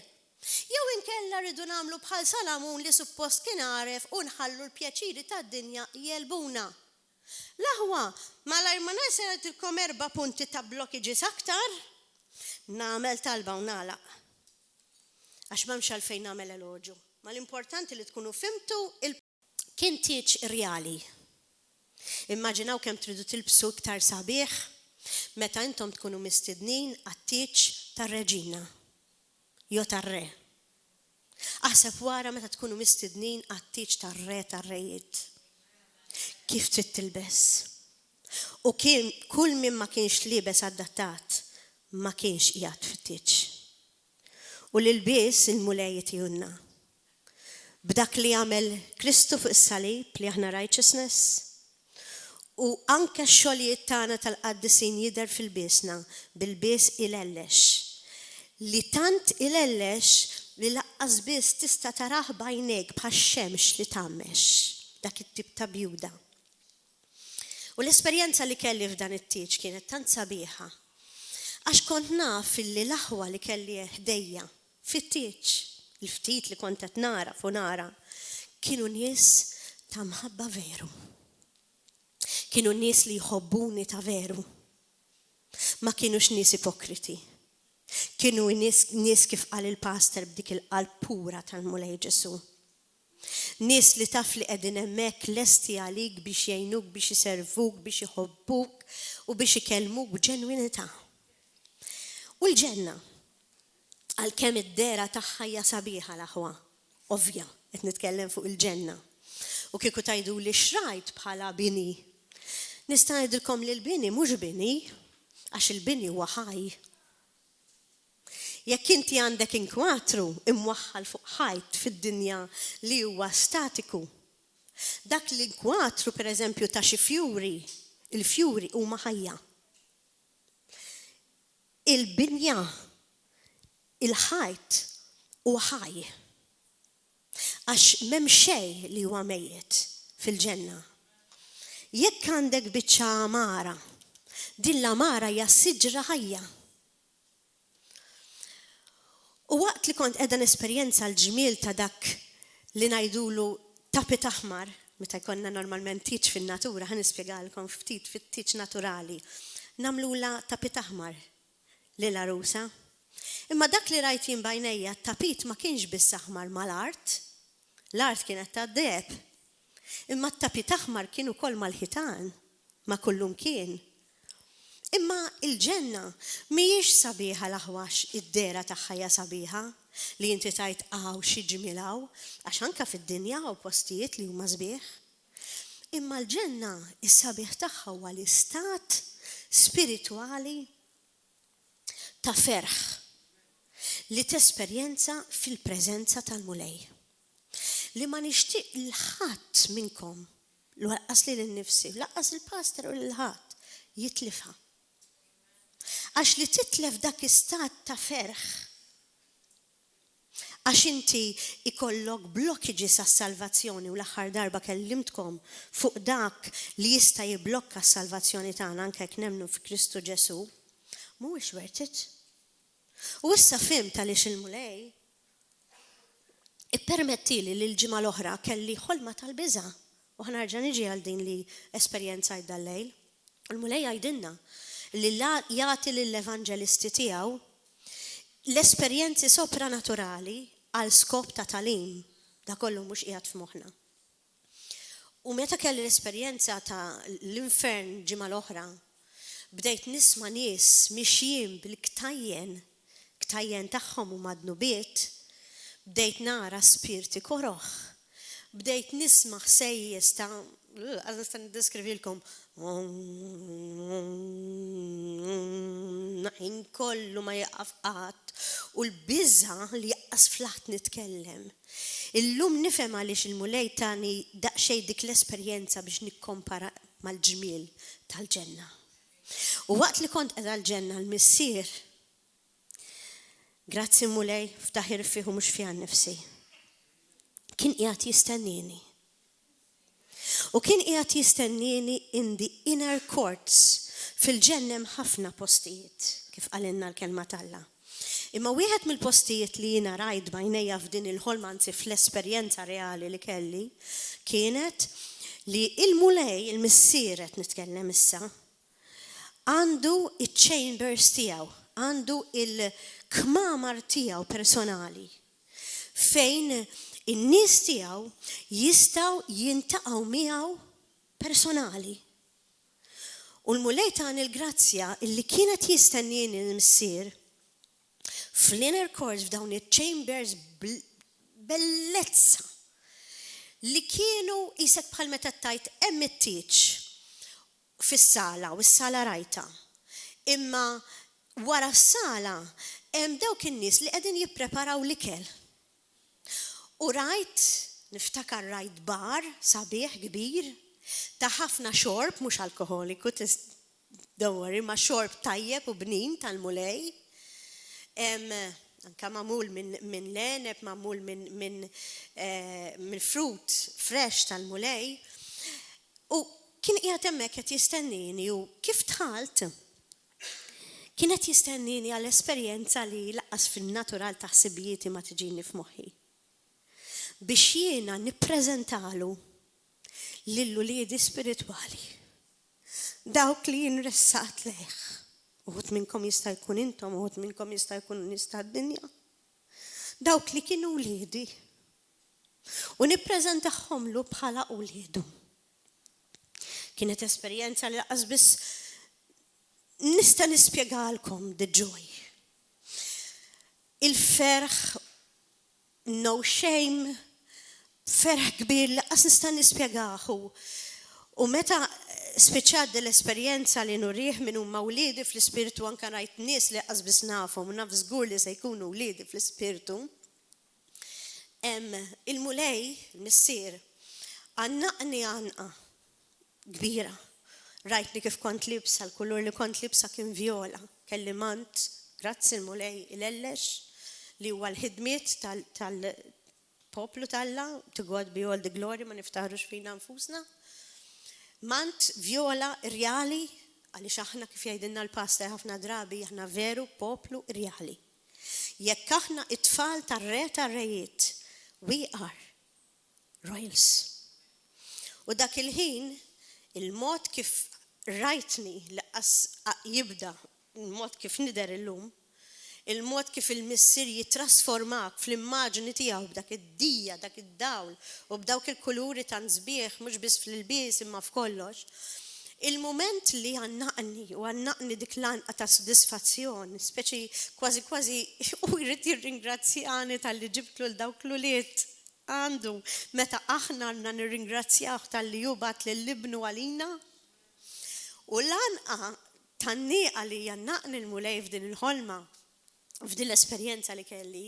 Jew inkella rridu nagħmlu bħal Salamun li suppost kien għaref u nħallu l-pjaċiri tad-dinja jelbuna. L-aħwa, malajr ma ngħidilkom 4 punti ta' blockages aktar, nagħmel talba u nagħlaq. Għax m'hemmx għalfejn nagħmel eloġu. Ma l-importanti li tkunu fimtu kien tieġ reali. Immaġinaw kemm tridu tilbsu iktar sabiħ meta intom tkunu mistednin għat-tieġ tar-reġina jew tar-re. Aħseb wara meta tkunu mistednin għat-tieġ tar-re tar-rejiet. Kif trid tilbes. U kien kull min ma kienx libes adattat ma kienx qiegħed fit-tieġ. U l-ilbies il-mulej jitjunna. B'dak li għamel Kristu fuq is-salib li aħna righteousness. U anke x-xogħlijiet tagħna tal-qaddisin jidher fil-biesna bil-bies il-ellex. Li tant il-ellex li laqqas biss tista' tarah b'għajnejk bħax-xemx li tagħmex dak it-tip ta' bjuda. U l-esperjenza li kelli f'dan it-tieġ kienet tant sabiħa. Għax kont naf li l-aħwa li kelli ħdejja fit-tieġ, il-ftit li kont qed nara fu nara, kienu nies ta' mħabba veru. Kienu nies li jħobbuni ta' veru. Ma kienux nies ipokriti. Kienu nies kif qal il-pastor b'dik il-qalb pura tal-mulej Ġesu. Nies li taf li qegħdin hemmhekk lesti għalik biex jgħinuk, biex iservuk, biex iħobbuk u biex ikellmuk b'ġenwinità. U l-ġenna, għalkemm id-dera tagħha hija sabiħa l-aħwa, ovvja, qed nitkellem fuq il-ġenna. U kieku tgħiduli xrajt bħala bini. Nista' ngħidilkom li l-bini mhux bini, għax il-bini huwa ħaj. Jekk inti għandek inkwatru imwaħħal fuq ħajt fid-dinja li huwa statiku, dak l-inkwatru pereżempju ta' xi fjuri, il-fjuri huma ħajja. Il-binja, il-ħajt huwa ħaj. Għax m'hemm xejn li huwa mejjed fil-ġenna. Jekk għandek biċċa amara, din l-amara hija siġra ħajja. U waqt li kont qiegħda nesperjenza l-ġmiel ta' dak li ngħidulu tapit aħmar, meta jkollna normalment tiċ fin-natura, ħanispjegalkom ftit fit-tiċ naturali. Nagħmlula tapit aħmar lil-arusa. Imma dak li rajt jien bajnejja, tapit ma kienx biss aħmar mal-art, l-art kienet ta' deb. Imma t-tapit aħmar kienu ukoll mal-ħitan, ma kullum kien. Imma il-ġenna mhijiex sabiħa l-aħwax id-dera tagħha hija sabiħa li inti tajt xi ġmilaw, għax anke fid-dinja u postijiet li huma sbieħ. Imma l-ġenna is-sabiħ tagħha huwa l-istat spiritwali ta' ferħ li tesperjenza fil-preżenza tal-mulej. Li ma nixtieq l-ħadd minnkom, laqqas li l-nifsi, laqqas il-pastor u l-ħadd jitlifha. Għax li titlef dak istat ta' ferħ. Għax inti ikollok blokkiġi sas-salvazzjoni u l-aħħar darba kellimtkom fuq dak li jista' jiblokka s-salvazzjoni tagħna anke jekk nemmnu f'Kristu Ġesu, mhuwiex worth it. U issa fimt għaliex il-mulej ippermettili li l-ġimgħa l-oħra kelli ħolma tal-biża' u ħanarġa' niġi għal din li esperjenzajt dal-lejl. Il-mulej jgħidilna li jagħti lill-evanġelisti tiegħu l-esperjenzi sopranaturali għal skop ta' talim, da kollu mhux qiegħed f'moħħna. U meta kelli l-esperjenza ta' l-infern ġimgħa l-oħra, bdejt nisma' nies mixjin bil-ktajjen tagħhom u madnubiet, bdejt nara spirti koroħ, bdejt nisma' ħsejjes ta' għazna niddeskrivilkom naħin kollu ma jaqaf qatt u l-biża li jaqqas flaħt nitkellem. Illum nifhem għaliex il-mulej tani daqsxejn dik l-esperjenza biex nikkompara mal-ġmiel tal-ġenna. U waqt li kont qiegħda l-ġenna l-missier, grazzi mulej ftaħir fih u mhux fiha nnifsi, kien qiegħed jistennini. U kien qiegħed jistennini in the inner courts fil-ġennem ħafna postijiet, kif qalinna l-kelma talla. Imma wieħed mill-postijiet li jiena rajt bajnejja f'din il-ħolma anzi fl-esperjenza reali li kelli kienet li il-mulej, il-missier qed nitkellem issa, għandu iċ-chambers tiegħu, għandu il-kmamar tiegħu personali fejn in-nies tiegħu jistgħu jintaqgħu miegħu personali. U l-mulej tagħni l-grazzja illi kienet jistennini l-missier fl-inner courts f'dawn iċ-chambers bellezza li kienu isek bħal meta tajt hemm it-tieġ fis-sala u s-sala rajta. Imma wara s-sala hemm dawk in-nies li qegħdin jippreparaw l-ikel. U rajt, niftakar rajt bar sabiħ kbir ta' ħafna xorb mhux alkoholiku dawwari ma' xorb tajjeb u bnin tal-mulej. Anka magħmul minn leneb, magħmul minn frut fresh tal-mulej. U kien qiegħed hemmhekk qed jistennini u kif tħalt kienet jistennini għall-esperjenza li laqqas fin-natural ta' ħsibijieti ma tiġini f'moħħi. Biex jiena nippreżentalu lill-uliedi spiritwali. Dawk li jinressat leħ. Uħut minnkom jista' jkun intom, uħut minnkom jista' jkun nies tad-dinja. Dawk li kienu uliedi. u nippreżentahomlu bħala uliedu. Kienet esperjenza li laqas biss nista' nispjegalkom the joy. Il-ferħ, no shame, ferħ kbir laqas nista' nispjegah. U meta spiċċat l-esperjenza li nurih minn huma wliedi fl-ispirtu anke rajt nies li laqas biss nafhom u naf żgur li se jkunu wliedi fl-ispirtu. Il-mulej, il-missier, għannaqni għanqa kbira. Rajtni kif kont libsa, l-kulur li kont libsa kien viola. Kelli mant, grazzi il-mulej il-ellex, li huwa l-ħidmiet tal-poplu talla, to God be all the glory, ma niftaħrux fina nfusna. Mant viola irjali, għaliex aħna kif jgħidilna l-pasta ħafna drabi, aħna veru poplu irjali. Jekk aħna it-tfal tar-re tar-rejiet, we are royals. U dak il-ħin, il-mod kif rajtni laqas jibda, il-mod kif nider illum, il-mod kif il-missier jitrasformak fl-immaġni tiegħu b'dak id-dija, dak id-dawl u b'dawk il-kuluri tan sbieħ mhux biss fl-ilbies imma f'kollox. Il-moment li għannaqni dik l-anqa ta' soddisfazzjon, speċi kważi u jrid jirringrazzjani tal-li ġibtlu l-dawk l-uliet għandu, meta aħna għandna nirringrazzjah tal-li jubat l-libnu għalina. U l-anqa tan-nieqa li jannaqni l-mulej f'din il-ħolma, f'din l-esperjenza li kelli,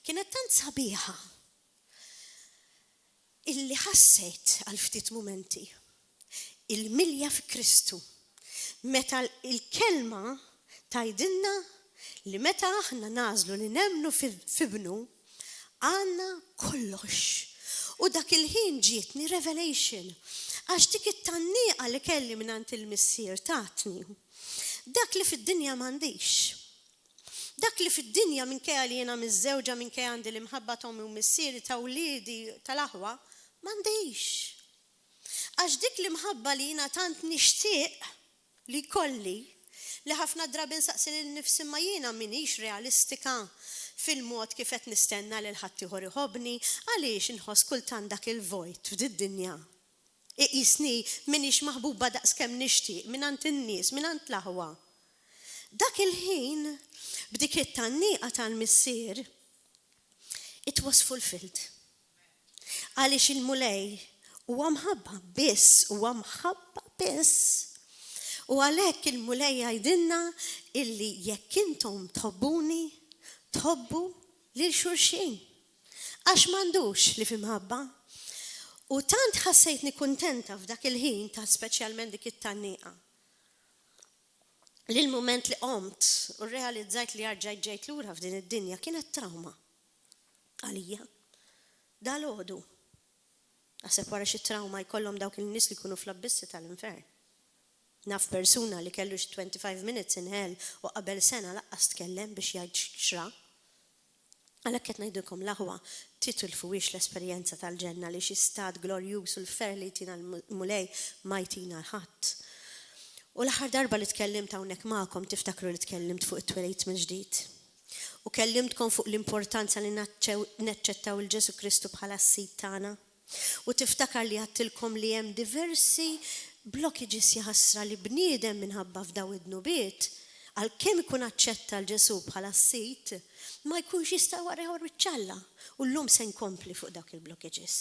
kienet tant sabiħa illi ħassejt għal ftit momenti. Il-milja fi Kristu. Meta il-kelma tajdinna li meta aħna nażlu li nemnu fibnu, għanna kollox. U dak il-ħin ġietni revelation. Għax dik it-tannieqa li kelli minant il-missier tatni. Dak li fid-dinja m'għandix. Dak li fid-dinja minkejja li jiena miż-żewġa minkejja għandi l-imħabba tommi u missieri ta' wliedi tal-aħwa, m'għandix. Għax dik li mħabba li jina tant nixtieq li kolli li ħafna drabi nsaqsi lil-nifsi ma jiena minix realistika fil-mod kif qed nistenna lil ħadd ieħor iħobbni għaliex inħoss kultant dak il-vojt f'did-dinja. Iqisni minix maħbuba daqskemm nixtieq minant in-nies, minant l-aħwa. Dak il-ħin b'dik it-tannieqa tal-missier it was fulfilled. Għaliex il-mulej u għamħabba biss. U għalhekk il-mulej jgħidilna illi jekk intom tħobbuni, tħobbu lil xulxin. Għax m'għandux li fimħabba. U tant ħassejtni kuntenta f'dak il-ħin ta' speċjalment dik it-tannieqa. Li l-moment li qomt u realizzajt li arġajt ġejt lura f'din id-dinja kienet trauma għalija. Dal-għodu. Għaseb wara xi trauma jkollhom dawk il-nies li jkunu fl-abbissi tal-infern. Naf persuna li kellu 25 minutes in hell u qabel sena laqqas tkellem biex jgħid xra. Għalhekk qed ngħidulkom l-aħwa titilfuwiex l-esperjenza tal-ġenna li xi stat glorjuż u l-fer li jtina l-mulej ma jtina l-ħadd. U l-aħħar darba li tkellimt hawnhekk magħkom tiftakru li tkellimt fuq it-twelejt mill-ġdid. U kellimtkom fuq l-importanza li naċċettaw il-Ġesu Kristu bħala s-sid tagħna. U tiftakar li għattilkom li hemm diversi blockages jaħasra li bniedem minħabba f'daw id-nubiet għalkemm ikun aċċetta l-Ġesu bħala s-sid ma jkunx jista' wara riċċalla u llum se nkompli fuq dawk il-blockages.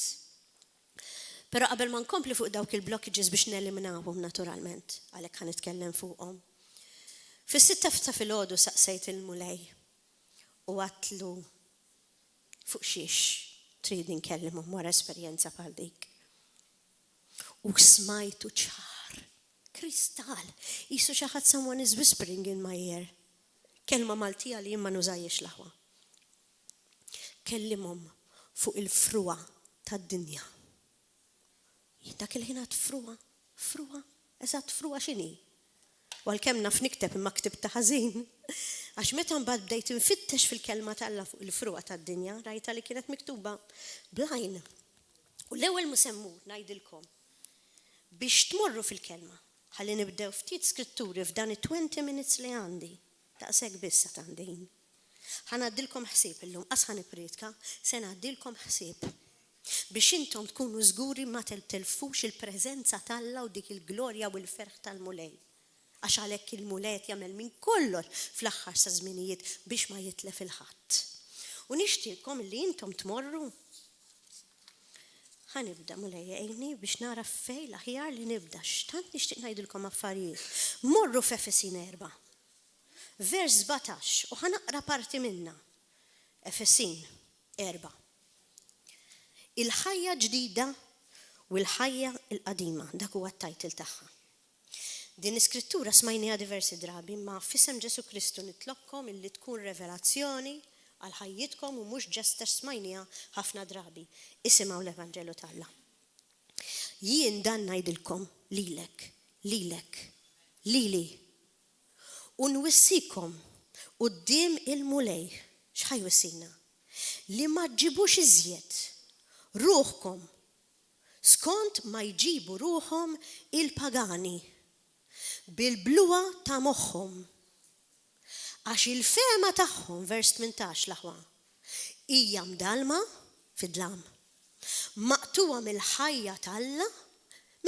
Però qabel ma nkompli fuq dawk il-blockages biex neliminawhom naturalment għalhekk ħa nitkellem fuqhom. Fis-sitta ta' filgħodu saqsejt il-mulej u għatlu fuq xiex trid nkellimhom wara esperjenza bħal dik. U smajtu ċar, kristall, jisu xi ħadd someone is whispering in my ear. Kelma Maltija li jien ma nużajiex l-aħwa. Kellimhom fuq il-fruwa tad-dinja. Dak il-ħin għad fruwa, eżatt fruwa x'inhi. U għalkemm naf nikteb imma ktib ta' ħażin. Għax meta mbagħad bdejt infittex fil-kelma tal-Alla fuq il-fruqa tad-dinja, rajta li kienet miktuba blajn. U l-ewwel musemmur ngħidilkom biex tmorru fil-kelma. Ħalli nibdew ftit skritturi f'dan it-20 minutes li għandi. Daqshekk biss ta' għandin. Ħanaddilkom ħsieb illum, qas ħanipritka, se ngħaddilkom ħsieb. Biex intom tkunu żguri ma tilfux il-preżenza tal-Alla u dik il-glorja u l-ferħ tal-mulej. Għax għalhekk il-mulej jagħmel minn kollox fl-aħħar sa żminijiet biex ma jitlef il-ħadd. U nixtieqkom li intom tmorru. Ħanibda mulej għajni biex nara fej l-aħjar li nibda. X'tant nixtieq ngħidilkom affarijiet. Morru f'Efesin 4. Vers 17 u ħanaqra parti minna. Efesin 4. Il-ħajja ġdida u l-ħajja il-qadima, dak huwa t-tajtil tagħha. Din iskrittura smajniha diversi drabi, ma f'isem Ġesu Kristu nitlobkom illi tkun revelazzjoni għal ħajjitkom u mhux ġesta smajniha ħafna drabi. Isimgħu l-Evanġelu tal-Alla. Jien dan ngħidilkom lilek, lili. U nwissikom quddiem il-mulej x'ħajwissina li ma ġġibux iżjed ruħkom skont ma jġibu ruħhom il-pagani bil-bluwa ta' moħħhom. Għax il-fema tagħhom, vers 18 l-aħwa, hija mdalma fid-dlam. Maqtuwa mill-ħajja tal-Alla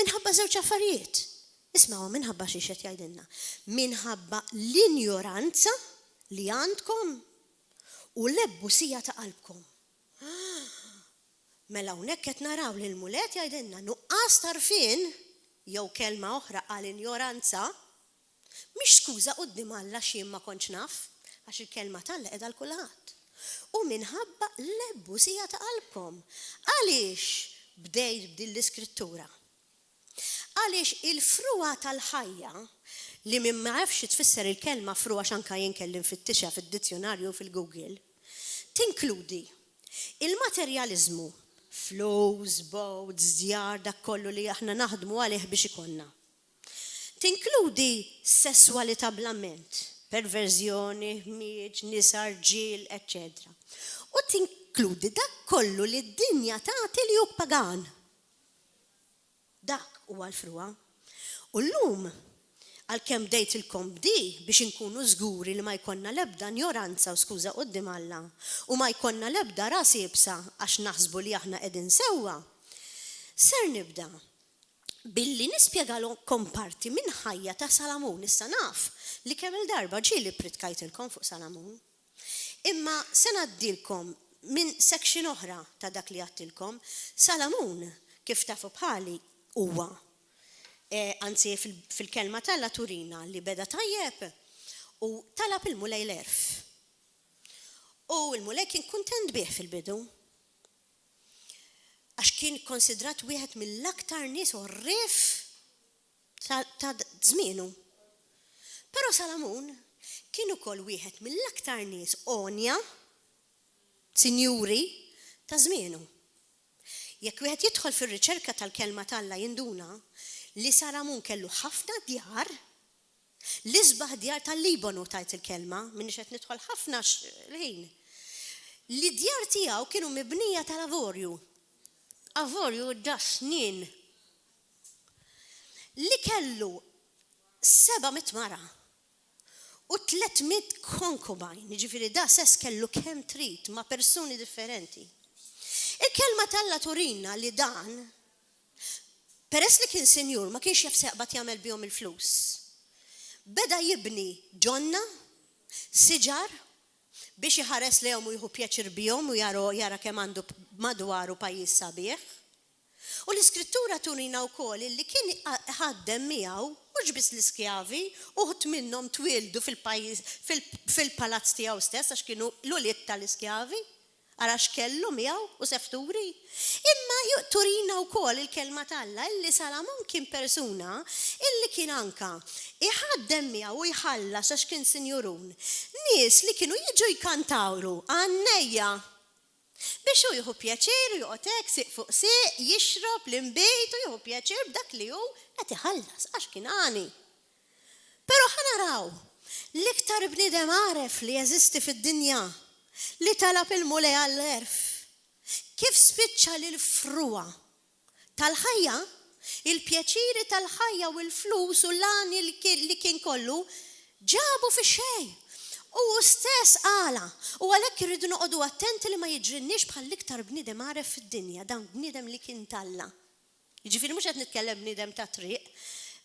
minħabba żewġ affarijiet. Isma'u minħabba xi qed jgħidilna. Minħabba l-injoranza li għandkom u l-ebbusija ta' qalbkom. Mela hawnhekk qed naraw li l-mulet jgħidilna nuqqas tarfien jew kelma oħra għal injoranza mhix skuża quddiem Alla x'jien ma kontx naf għax il-kelma tal-Alla qiegħda l-kulħadd. U minħabba l-ebbusija ta' qalbkom. Għaliex bdejt b'din l-iskrittura? Għaliex il-fruwa tal-ħajja li minn ma jafx tfisser il-kelma fruwa x'anka jien kelli nfittixha fid-dizzjonarju fil-Google, tinkludi il-materjaliżmu, flows, boats, djar, dak kollu li aħna naħdmu għalih biex ikonna. Tinkludi sessualità bl-amment, perverżjoni, ħmieġ, nisa, rġiel, etc. U tinkludi dak kollu li d-dinja tagħti li hu pagan. Dak huwa l-fruwa. U llum għalkemm bdejtilkom bdi biex inkunu żguri li ma jkollna l-ebda ignoranza u skuża quddiem Alla u ma jkollna l-ebda ras jibsa għax naħsbu li aħna qegħdin sewwa. Ser nibda billi nispjegalkom parti minn ħajja ta' Salamun. Issa naf li kemm il-darba ġieli pritkajtilkom fuq Salamun. Imma se ngħaddilkom minn section oħra ta' dak li għattilkom. Salamun kif tafu bħali huwa anzi fil-kelma tal-Alla turina li beda tajjeb u talab il-mulej l-erf. U il-mulej kien kuntent bih fil-bidu. Għax kien konsidrat wieħed mill-aktar nies orrif ta' żmienu. Però Salamun kien ukoll wieħed mill-aktar nies onja, sinjuri ta' żmienu. Jekk wieħed jidħol fir-riċerka tal-kelma tal-Alla jinduna li Salamun kellu ħafna djar, l-isbaħ djar tal-Libanu tajt il-kelma, minn qed nidħol ħafna ħin. Li djar tiegħu kienu mibnija tal-avorju. Avorju da snin. Li kellu 700 mara u 300 konkubajn, ġifieri da sess kellu kemm trid ma' persuni differenti. Il-kelma tal-Alla turina li dan peress li kien senjur ma kienx jaf seqbad jagħmel bihom il-flus. Beda jibni ġonna, siġar, biex iħares lehom u jieħu pjaċir bihom u jara kemm għandu madwaru pajjiż sabiħ. U l-iskrittura turina wkoll li kien ħaddem miegħu mhux biss l-iskjavi, uħud minnhom twildu fil-palazz tiegħu stess għax kienu l-uliet tal-iskjavi. Għarax kellu miegħu u sefturi. Imma turina wkoll il-kelma tal-Alla illi Salamun kien persuna illi kien anka iħaddem miegħu u jħallas għax kien sinjurun. Nies li kienu jiġu jkantawru għannejja biex hu jieħu pjaċir u joqgħod hekk siq fuq siq, jixrob l-imbejt u jieħu pjaċir b'dak li hu qed iħallas għax kien għani. Però ħanaraw l-iktar bniedem għaref li jeżisti fid-dinja li talab il-mulej għall-erf. Kif spiċċa l-fruwa tal-ħajja, il-pjaċiri tal-ħajja u l-flus u l-għani li kien kollu ġabu fi xej. U stess għala, u għalhekk irridu noqogħdu attenti li ma jiġrinniex bħal iktar bniedem għaref fid-dinja, dan bniedem li kien Alla. Jiġifieri mhux qed nitkellem bniedem ta' triq.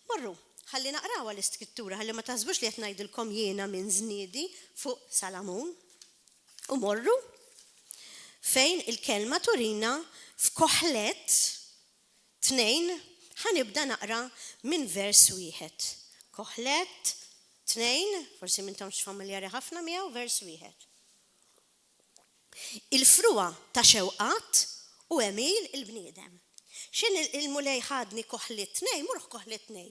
Morru, ħalli naqrawha l-iskrittura, ħalli ma taħsbux li qed ngħidilkom jiena minn żniedi fuq Salamun. U morru fejn il-kelma turina f'Koħlet 2 ħanibda naqra minn vers 1. Koħlet 2, forsi mintomx familjari ħafna miegħu, vers 1. Il-fruwa ta' xewqat u emil il-bniedem. Xin il-mulej ħadni Koħlet 2, murħ Koħlet 2.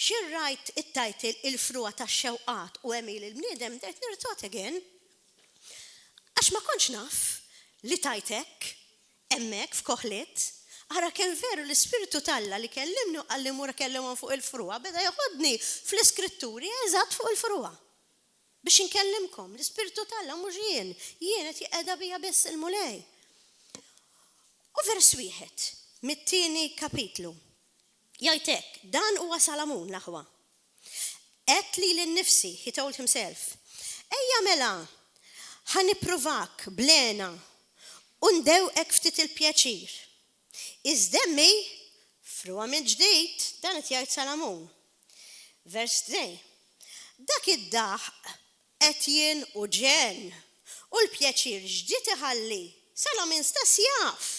Xin rajt it-tajtil il-fruwa ta' xewqat u emil il-bniedem, dert nirtot again. Għax ma konċ naf li tajtek emmek f'Koħlet, Ara kien veru l-Ispiritu Alla li kellimnu għalli mura kellimhom fuq il-fruwa, beda joħodni fl-iskritturi eżatt fuq il-fruwa. Biex nkellimkom, l-Ispiritu Alla mhux jien qed jeqeda bija biss il-mulej. U vers 1, mit-tieni kapitlu. Jgħidlek, dan huwa Salamun l-aħwa. Qed li lin-nifsi, he told himself, ejja mela, ħanipprovak blena u ndewqek ftit il-pjaċir. Iżdemmi, fruwa minn ġdid, dan qed jgħid Salamun. Vers 2. Dak id-daħ qed jien u ġen, u l-pjaċir ġdiet iħalli, Salamun stess jaf.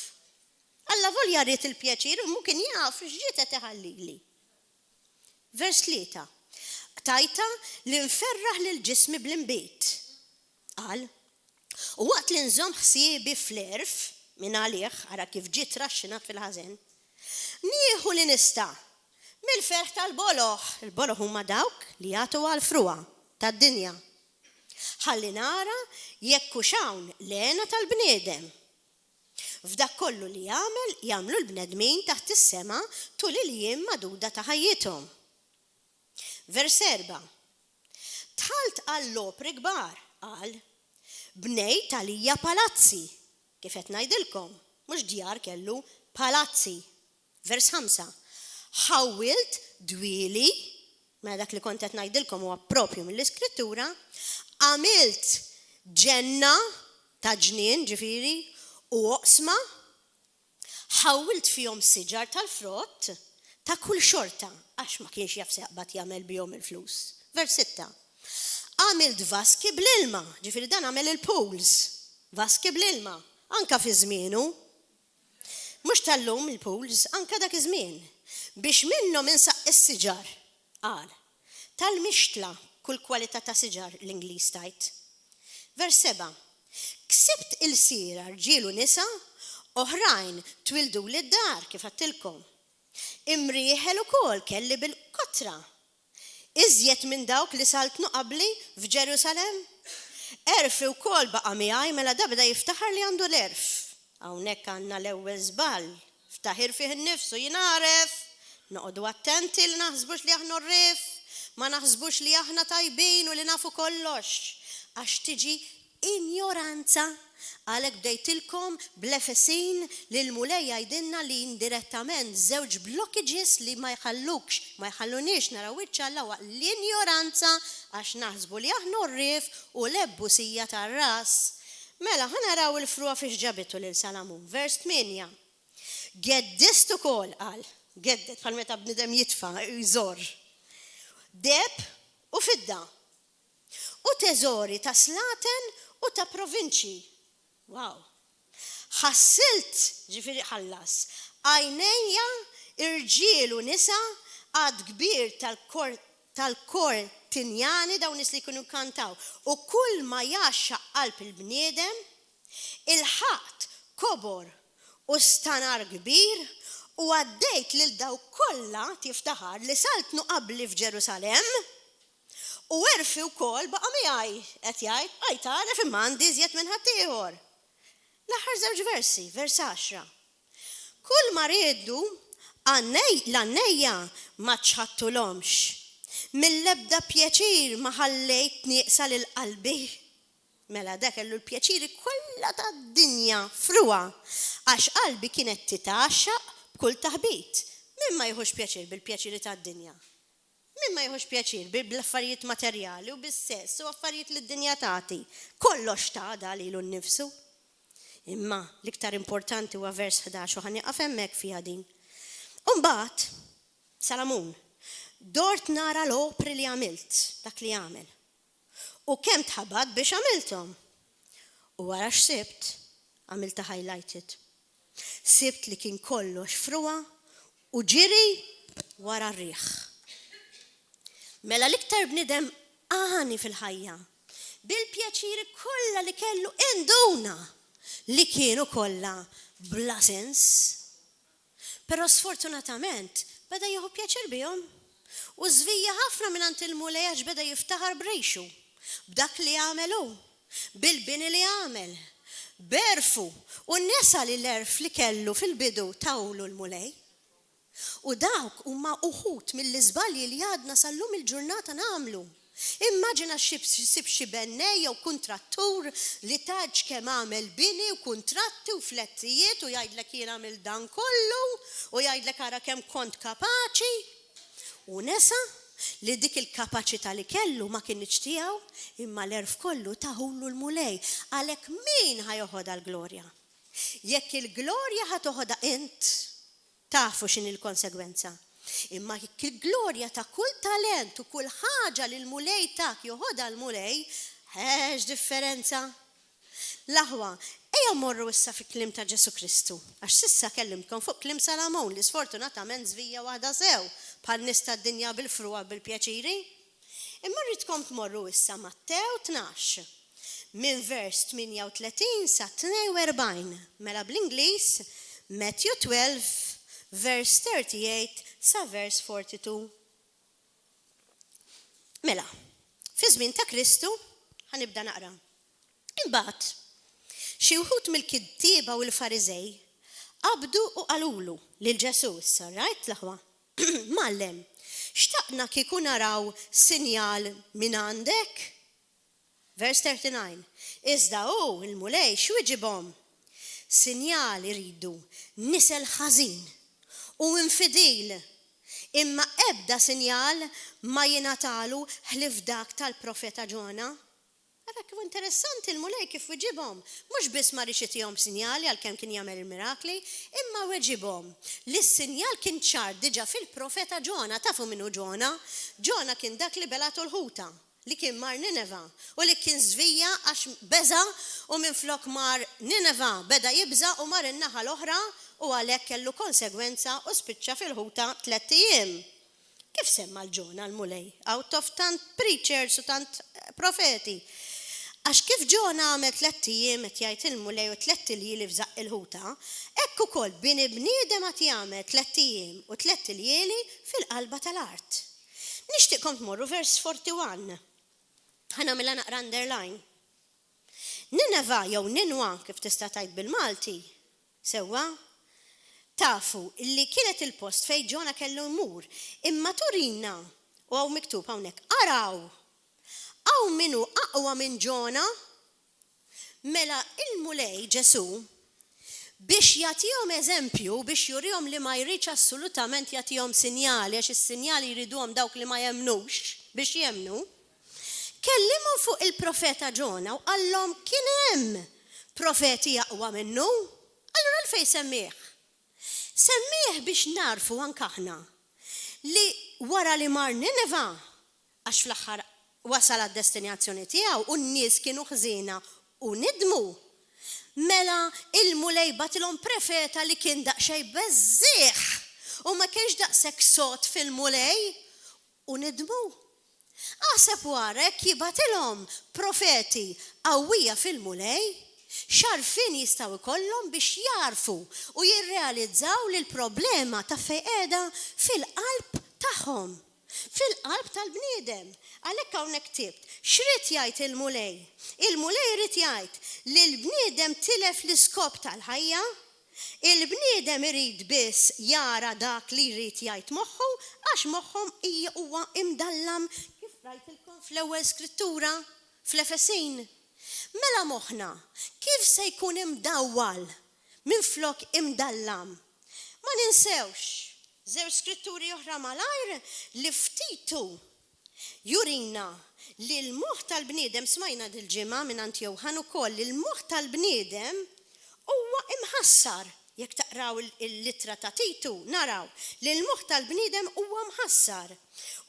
Alla volja rrid il-pjaċir, mumkin jaf x'ġdiet qed iħallili. Vers 3. Tajta li nferraħ lil ġismi bl-inbit. Qal, u waqt li nżomm ħsiebi fl-erf, minn għalih, ara kif ġiet raxxinat fil-ħażen. Nieħu li nista' mill-ferħ tal-boloħ. Il-boloħ huma dawk li jagħtu għall-fruwa tad-dinja. Ħalli nara jekk hux hawn lena tal-bniedem. F'dak kollu li jagħmlu l-bnedmin taħt is-sema tul il-jiem maduda ta' ħajjithom. Vers 4. Tħalt għall-lopri kbar, qal, bnejt għalija palazzi. Kif qed ngħidilkom, mhux djar kellu palazzi. Vers 5. Ħawwilt dwieli, mela dak li kont qed ngħidilkom huwa proprju mill-Iskrittura, għamilt ġenna ta' ġnien ġifieri u oqsma, ħawwilt fihom siġar tal-frott ta' kull xorta għax ma kienx jaf seqbad jagħmel bihom il-flus. Vers 6. Għamilt vaski bl-ilma, ġifieri dan għamel il-pools, vaski bl-ilma. Anka fi żmienu, mhux tal-lum il-pools, anka dak iż-żmien, biex minnhom insaq is-siġar, qal, tal-mixtla kull kwalità ta' siġar l-Ingliż tajt. Vers 7. Ksibt il-sira rġiel u nisa, oħrajn twildu lid-dar kif għattilkom. Imrieħel ukoll kelli bil-kotra. Iżjed minn dawk li saltnu qabli f'Ġerusalem. Erfi wkoll baqa' miegħi mela da beda jiftaħar li għandu l-erf. Hawnhekk għandna l-ewwel żball, ftaħir fih innifsu jinaref, noqogħdu attenti li naħsbux li aħna rrif, ma naħsbux li aħna tajbin u li nafu kollox, għax tiġi injoranza. Għalhekk bdejtilkom bl-Efesin li l-mulej jgħidilna li indirettament żewġ blockages li ma jħallunix naraw wiċċ Alla waqt l-injoranza għax naħsbu li aħna rrif u l-ebbusija tar-ras. Mela ħanaraw il-fruwa fiex ġabitu lil Salamun. Vers 8. Geddist ukoll qal, geddet bħal meta bniedem jitfa' jżor. Deb u fidda. U teżori ta' slaten u ta' provinċi. Wow. Ħassilt, ġifieri ħallas, għajnejja irġiel u nisa għad kbir tal-kor tinjani dawn nies li jkunu kantaw. U kull ma jaxxa qalb il-bniedem, il-ħadd kobor u stanar kbir u għaddejt lil daw kollha tiftaħar li saltnu qabli f'Ġerusalem. U erfi wkoll baqa' miegħi qed jgħid aj taref imma għandi iżjed minn ħadd ieħor. L-aħħar żewġ versi, vers 10. Kull ma riedu l-għannejja ma ċħattulhomx. Mill-ebda pjaċir ma ħallejt nieqsa lil qalbi. Mela dak kellu l-pjaċiri kollha tad-dinja fruwa għax qalbi kienet titaxxaq b'kull taħbit. Min ma jħux pjaċir bil-pjaċiri tad-dinja? Min ma jħoċ pjaċir bil-affarijiet materjali u bis-sess u affarijiet li d-dinja tagħti. Kollox ta' li l-nifsu. Imma l-iktar importanti huwa vers 11 u ħaniqaf hemmhekk fiha din. Imbagħad Salamun, dort nara l-opri li għamilt, dak li għamel. U kemm tħabad biex għamilthom. U wara x'sibt, għamilta highlighted. Sibt li kien kollox fruwa u ġiri wara r-riħ. Mela l-iktar bnidem għani fil-ħajja, bil-pjaċiri kollha li kellu induna li kienu kollha bla sens. Però sfortunatament beda jieħu pjaċir bihom u żvija ħafna mingħand il-mulej għax beda jiftaħar brejxu b'dak li għamelu, bil-bini li għamel, berfu u n-nesa li l-erf li kellu fil-bidu tawlu l-mulej. U dawk huma uħut mill-iżbalji li għadna sallum il-ġurnata nagħmlu. Immaġina sib xi bennej jew kuntrattur li taġ kemm għamel bini u kuntratti u flettijiet u jgħidlek jien għamil dan kollu u jgħidlek ara kemm kont kapaċi. U nesa li dik il-kapaċità li kellu ma kienx tiegħu imma l-erf kollu taħullu l-mulej. Għalhekk min ħajoħodha l-glorja? Jekk il-glorja ħatoħodha int, tafu x'in il-konsegwenza. Imma il-glorja ta' kull talent u kull ħaġa li l-mulej tak joħodha l-mulej, ħeġ differenza. L-aħwa, ejja morru issa fi klim ta' Ġesu Kristu, għax sissa kellimkom fuq klim Salamun li sfortunatament żvija waħda sew bħal nies tad-dinja bil-fruwa bil-pjaċiri. Imma rridkom tmorru issa Mattew 12 minn vers 38 sa 42, mela bl-Ingliż Matthew 12 verse 38 sa verse 42. Mela, fi żmien ta' Kristu ħanibda naqra. Imbagħad xi wħud mill-kittieba u l-Fariżej qabdu u qalulu lil Ġesu issa, rajt l-aħwa. Mallem, xtaqna kieku naraw sinjal minn għandek? Verse 39. Iżda il-mulej x'wiġibhom? Sinjal iridu, nisel ħażin u infidil, imma ebda sinjal ma jingħatalu ħlif dak tal-profeta Ġona. Ara kif interessanti il-mulej kif weġibhom. Mhux biss ma rix itihom sinjali għalkemm kien jagħmel il-mirakli, imma weġibhom li s-sinjal kien ċar diġà fil-profeta Ġona. Tafu minnu Ġona? Ġona kien dak li belatu l-ħuta, li kien mar Nineva u li kien żvija għax beża u minflok mar Nineva beda jibża u mar in-naħa l-oħra u għalhekk kellu konsegwenza u spiċċa fil-ħuta 3 ijiem. Kif semma l-Ġona l-mulej? Out of tant preachers u tant profeti. Għax kif Ġona għamel 3 ijiem qed jgħid il-mulej u 3 iljili f'żaq il-ħuta, hekk ukoll bini bniedem qed jagħmel 3 ijiem u 3 iljili fil-qalba tal-art. Nixtieqkom tmorru vers 41. Ħanamilha naqra underline. Nineva jew Ninwa kif tista' tgħid bil-Malti. Sewwa tafu illi kienet il-post fejn Ġona kellu jmur, imma turina u hawn miktub hawnhekk araw. Hawn minnu aqwa minn Ġona? Mela il-mulej Ġesu biex jagħtihom eżempju, biex jurihom li ma jridx assolutament jagħtihom sinjali għax is-sinjali jriduhom dawk li ma jemmnux biex jemmnu. Kellimhom fuq il-profeta Ġona u qallhom kien hemm profeti aqwa minnu. Allura l-fejn semmih? Semmih biex narfu anke aħna li wara li mar Nineva għax fl-aħħar wasal għad-destinazzjoni tiegħu u n-nies kienu ħżiena u nidmu. Mela il-mulej batilhom profeta li kien daqsxejn beżżieħ u ma kienx daqshekk sod fil-mulej u nidmu. Għaseb wara jekk jibatilhom profeti qawwija fil-mulej, xarfin jistgħu jkollhom biex jarfu u jirrealizzaw li l-problema ta' fejn qiegħda fil-qalb tagħhom, fil-qalb tal-bniedem. Għalhekk hawnhekk ktibt, x'rid jgħid il-mulej? Il-mulej irid jgħid li l-bniedem tilef l-iskop tal-ħajja, il-bniedem irid biss jara dak li jrid jgħid moħħu għax moħħhom huwa imdallam kif rajtilkom fl-ewwel skrittura fl-Efesin. Mela moħħna, kif se jkun imdawwal minflok imdallam? Ma ninsewx Żewġ skritturi oħra malajr li ftitu jurina li l-moħħ tal-bniedem smajna dil-ġimgħa minn Johann ukoll li l-moħħ tal-bniedem huwa imħassar. Jekk taqraw il-littra ta' Titu, naraw li l-moħħ tal-bniedem huwa mħassar.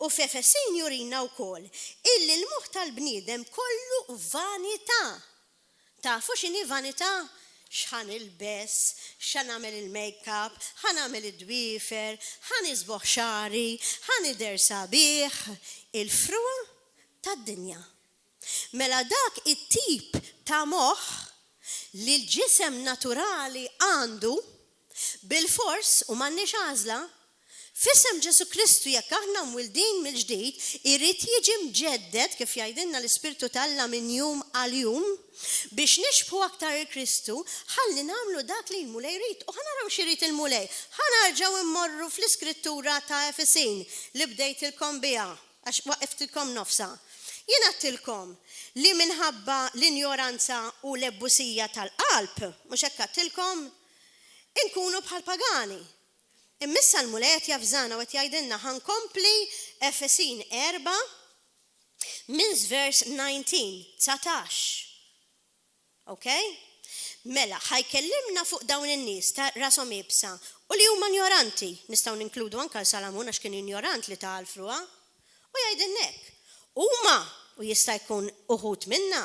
U f'Efesin jurina wkoll illi l-moħħ tal-bniedem kollu vanità. Tafu x'inhi vanità? X'ħan ilbes, x'ħan nagħmel il-makeup, ħan nagħmel id-dwiefer, ħan isboħ xari, ħan idher sabiħ, il-frua tad-dinja. Mela dak it-tip ta' moħħ li l-ġisem naturali għandu bil-fors u m'għandniex għażla, f'isem Ġesu Kristu jekk aħna mwildin mill-ġdid irid jiġi mġedded kif jgħidilna l-Ispirtu talla minn jum għal jum biex nixbħu aktar il-Kristu ħalli nagħmlu dak li l-mulej jrid. U ħanaraw x'irid il-mulej. Ħanarġgħu immorru fl-iskrittura ta' Efesin li bdejtilkom biha għax waqiftilkom nofsa. Jien għattilkom li minħabba l-injoranza u l-ebbusija tal-qalb, mhux hekk għattilkom, inkunu bħal pagani. Immissa l-mulej qed jafżana u qed jgħidilna ħankompli Efesin 4 minn vers 19. Okay? Mela, ħajkellimna fuq dawn in-nies ta' rashom ibsa u li huma ignoranti. Nistgħu ninkludu anke Salamun għax kien ignorant li ta' għalfruha. U jgħidilna hekk. Huma u jista' jkun uħud minna.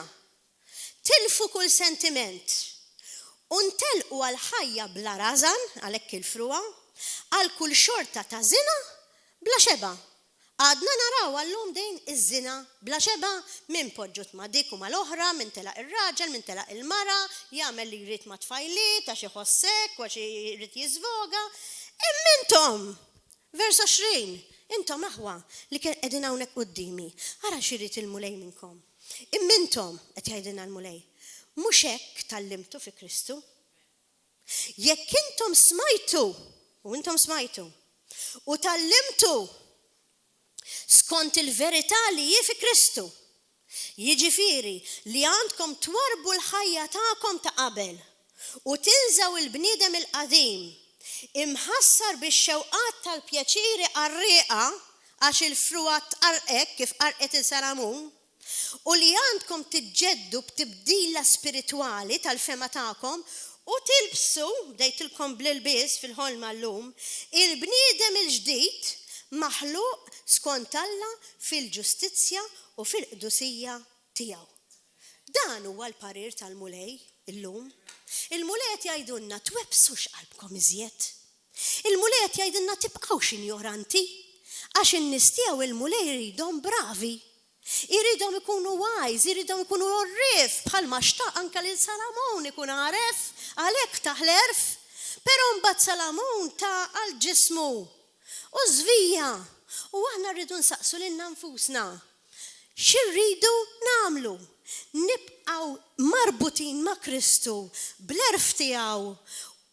Tilfu kull sentiment. U ntelqu għal ħajja bla rażan għalhekk il-fruha. Għal kull xorta ta' zina bla xeba. Għadna naraw għallum dejn iż-zina bla xeba minn poġġut ma' dik u mal-oħra, minn telaq ir-raġel, minn telaq il-mara, jagħmel li jrid ma' tfajliet għax iħossek u għax jrid jiżvoga. Immintom, vers 20, intom aħwa li kien qegħdin hawnhekk qudiemi. Ara x'irid il-mulej minnkom. Immintom qed jgħidilna l-mulej. Mhux hekk tallimtu fi Kristu. Jekk intom smajtu u intom smajtu u tallimtu skont il-verità li hi fi Kristu. Jiġifieri li għandkom twarbu l-ħajja tagħkom ta' qabel u tinżaw il-bniedem il-qadim imħassar bix-xewqat tal-pjaċiri qarrieqa għax il-fruwa tqarqek kif qarqet il-Salamun u li għandkom tiġġeddu b'tibdila spiritwali tal-fema tagħkom u tilbsu, bdejtilkom bl-ilbis fil-ħolma l-lum, il-bniedem il-ġdid maħluq skont Alla fil-ġustizzja u fil-qdusija tiegħu. Dan huwa l-parir tal-mulej illum. Il-mulej qed jgħidulna twebsux qalbkom iżjed. Il-mulej qed jgħidilna tibqgħux ignoranti għax in-nies tiegħu il-mulej jridhom bravi. Iridhom ikunu wise, iridhom ikunu orrif, bħalma xtaq anke lil Salamun ikun għaref, għalhekk taħlerf, però mbagħad Salamun ta' għal ġismu u żvija. U aħna rridu nsaqsu lil nfusna. X'irridu nagħmlu? Nibqgħu marbutin ma' Kristu bl-erf tiegħu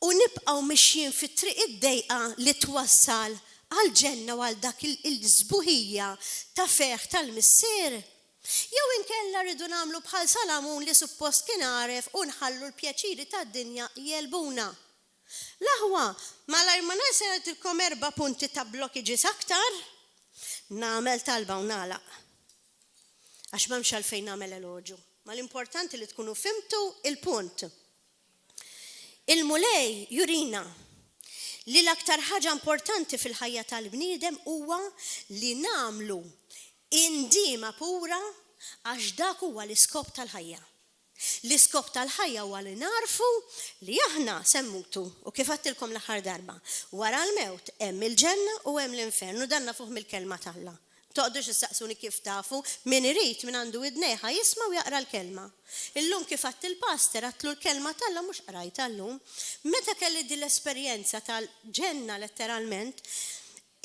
u nibqgħu mixjin fit-triq id-dejqa li twassal għal-ġenna u għal dak il-żbuħija ta' feħ tal-missier. Jew inkella rridu nagħmlu bħal Salamun li suppost kien għaref u nħallu l-pjaċiri tad-dinja jelbuna. L-aħwa, malajr ma ngħidilkom 4 punti ta' blokkiġis aktar, nagħmel talba u nagħlaq. Għax m'hemmx għalfejn nagħmel eloġu. Ma l-importanti li tkunu fimtu il-punt. Il-mulej jurina li l-aktar ħaġa importanti fil-ħajja tal-bniedem huwa li nagħmlu indima pura għax dak huwa l-iskop tal-ħajja. L-iskop tal-ħajja huwa li narfu li aħna semmutu u kif għattilkom l-aħħar darba. Wara l-mewt hemm il-ġenna u hemm l-infernu danna fuq mill-kelma tal-Alla. Toqdux issaqsuni kif tafu min irid min għandu idnejħa jisma' u jaqra l-kelma. Illum kif għatt il-pastor għatlu l-kelma tal-Alla mhux qrajt allum. Meta kelli din l-esperjenza tal-ġenna letteralment,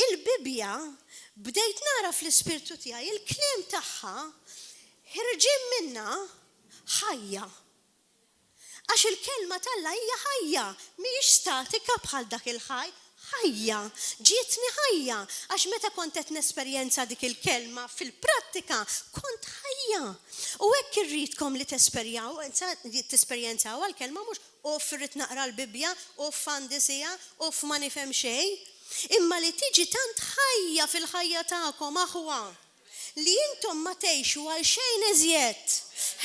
il-Bibja bdejt nara fl-ispirtu tiegħi il-kliem tagħha ħirġin minna ħajja. Għax il-kelma tal-Alla hija ħajja, mhijiex statika bħal dak il-ħaj. Ħajja, ġietni ħajja, għax meta kont qed nesperjenza dik il-kelma fil-prattika kont ħajja. U hekk irridkom li tesperjenzaw għal-kelma mhux u f'rid naqra l-Bibja u f'fandisija u f'ma nifhem xejn. Imma li tiġi tant ħajja fil-ħajja tagħkom aħwa li intom ma tgħixu għal xejn eżjed.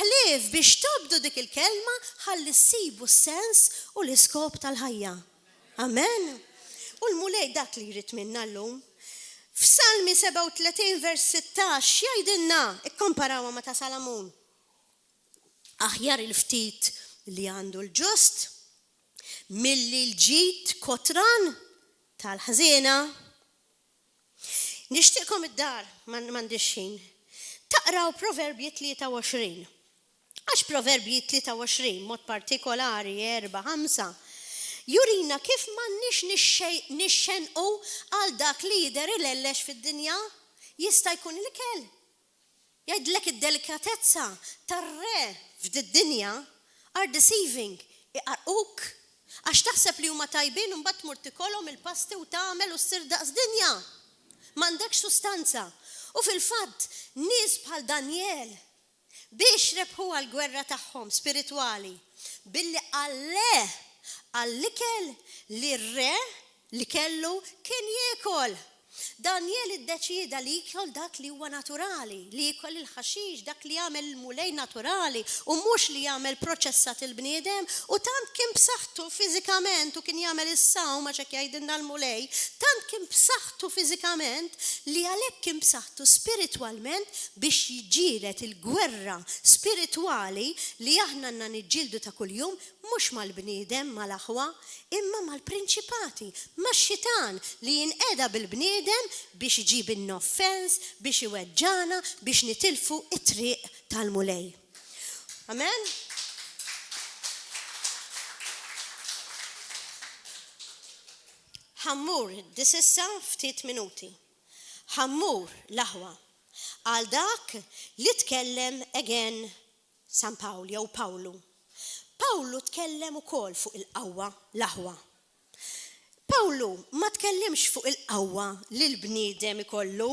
Ħlief biex tobdu dik il-kelma ħalli ssibu s-sens u l-iskop tal-ħajja. Amen. U l-mulej dak li jrid minna llum. F'Salmi 37 vers 16 jgħidilna, ikkomparawha ma ta' Salamun. Aħjar il-ftit li għandu l-ġust milli l-ġid kotran tal-ħżiena. Nixtieqkom id-dar, m'għandix ħin. Taqraw Proverbji 23. Għax Proverbji 23 mod partikolari 4-5 jurina kif m'għandniex nixxenqu għal dak li jidher il-ellex fid-dinja jista' jkun l-ikel. Jgħidlek id-delikatezza tar-re f'did-dinja are deceiving, iqarquk għax taħseb li huma tajbin u mbagħad tmur tikolhom il-pasti u tagħmel u ssir daqs dinja. M'għandekx sustanza. U fil-fatt nies bħal Daniel biex rebħu għall-gwerra tagħhom spiritwali billi għall-ikel li r-re li kellu kien jiekol. Daniel iddeċida li jikol dak li huwa naturali, li jikol il-ħaxix, dak li jagħmel il-mulej naturali u mhux li jagħmel proċessat il-bniedem u tant kien b'saħħtu fiżikament u kien jagħmel is-saw ma ċek jgħidilna l-mulej, tant kien b'saħħtu fiżikament li għalhekk kien b'saħħtu spiritwalment biex jiġġieled il-gwerra spiritwali li aħna għandna niġġieldu ta' kuljum mhux mal-bniedem mal-aħwa imma mal-prinċipati, max-xitan li jinqeda bil-bniedem biex iġib in-offens, biex iweġġana, biex nitilfu it-triq tal-mulej. Amen? Ħammur, disissa ftit minuti. Ħammur l-aħwa għal dak li tkellem again San Pawl jew Pawlu. Pawlu tkellem ukoll fuq il-qawwa l-aħwa. Pawlu ma tkellimx fuq il-qawwa li l-bniedem ikollu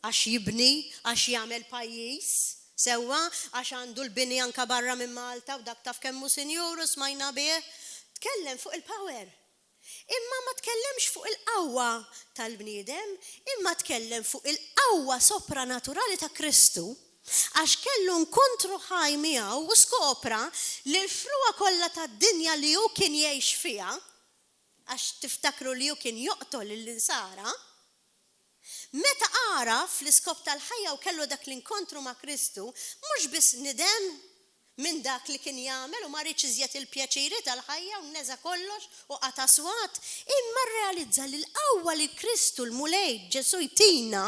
għax jibni, għax jagħmel pajjiż, sewwa għax għandu l-bini anka barra minn Malta u dak taf kemmu sinjuru smajna bih. Tkellem fuq il-power. Imma ma tkellemx fuq il-qawwa tal-bniedem, imma tkellem fuq il-qawwa sopranaturali ta' Kristu. Għax kellu nkontru ħaj miegħu u skopra li l-fruwa kollha tad-dinja li hu kien jgħix fiha, għax tiftakru li hu kien joqtol l-insara, meta għaraf l-iskop tal-ħajja u kellu dak l-inkontru ma' Kristu, mhux biss nidem minn dak li kien jagħmel u ma rridx iżjed il-pjaċiri tal-ħajja u nneża kollox u qata' swat, imma rrealizza li l-qawwa li Kristu l-mulej Ġesu jtina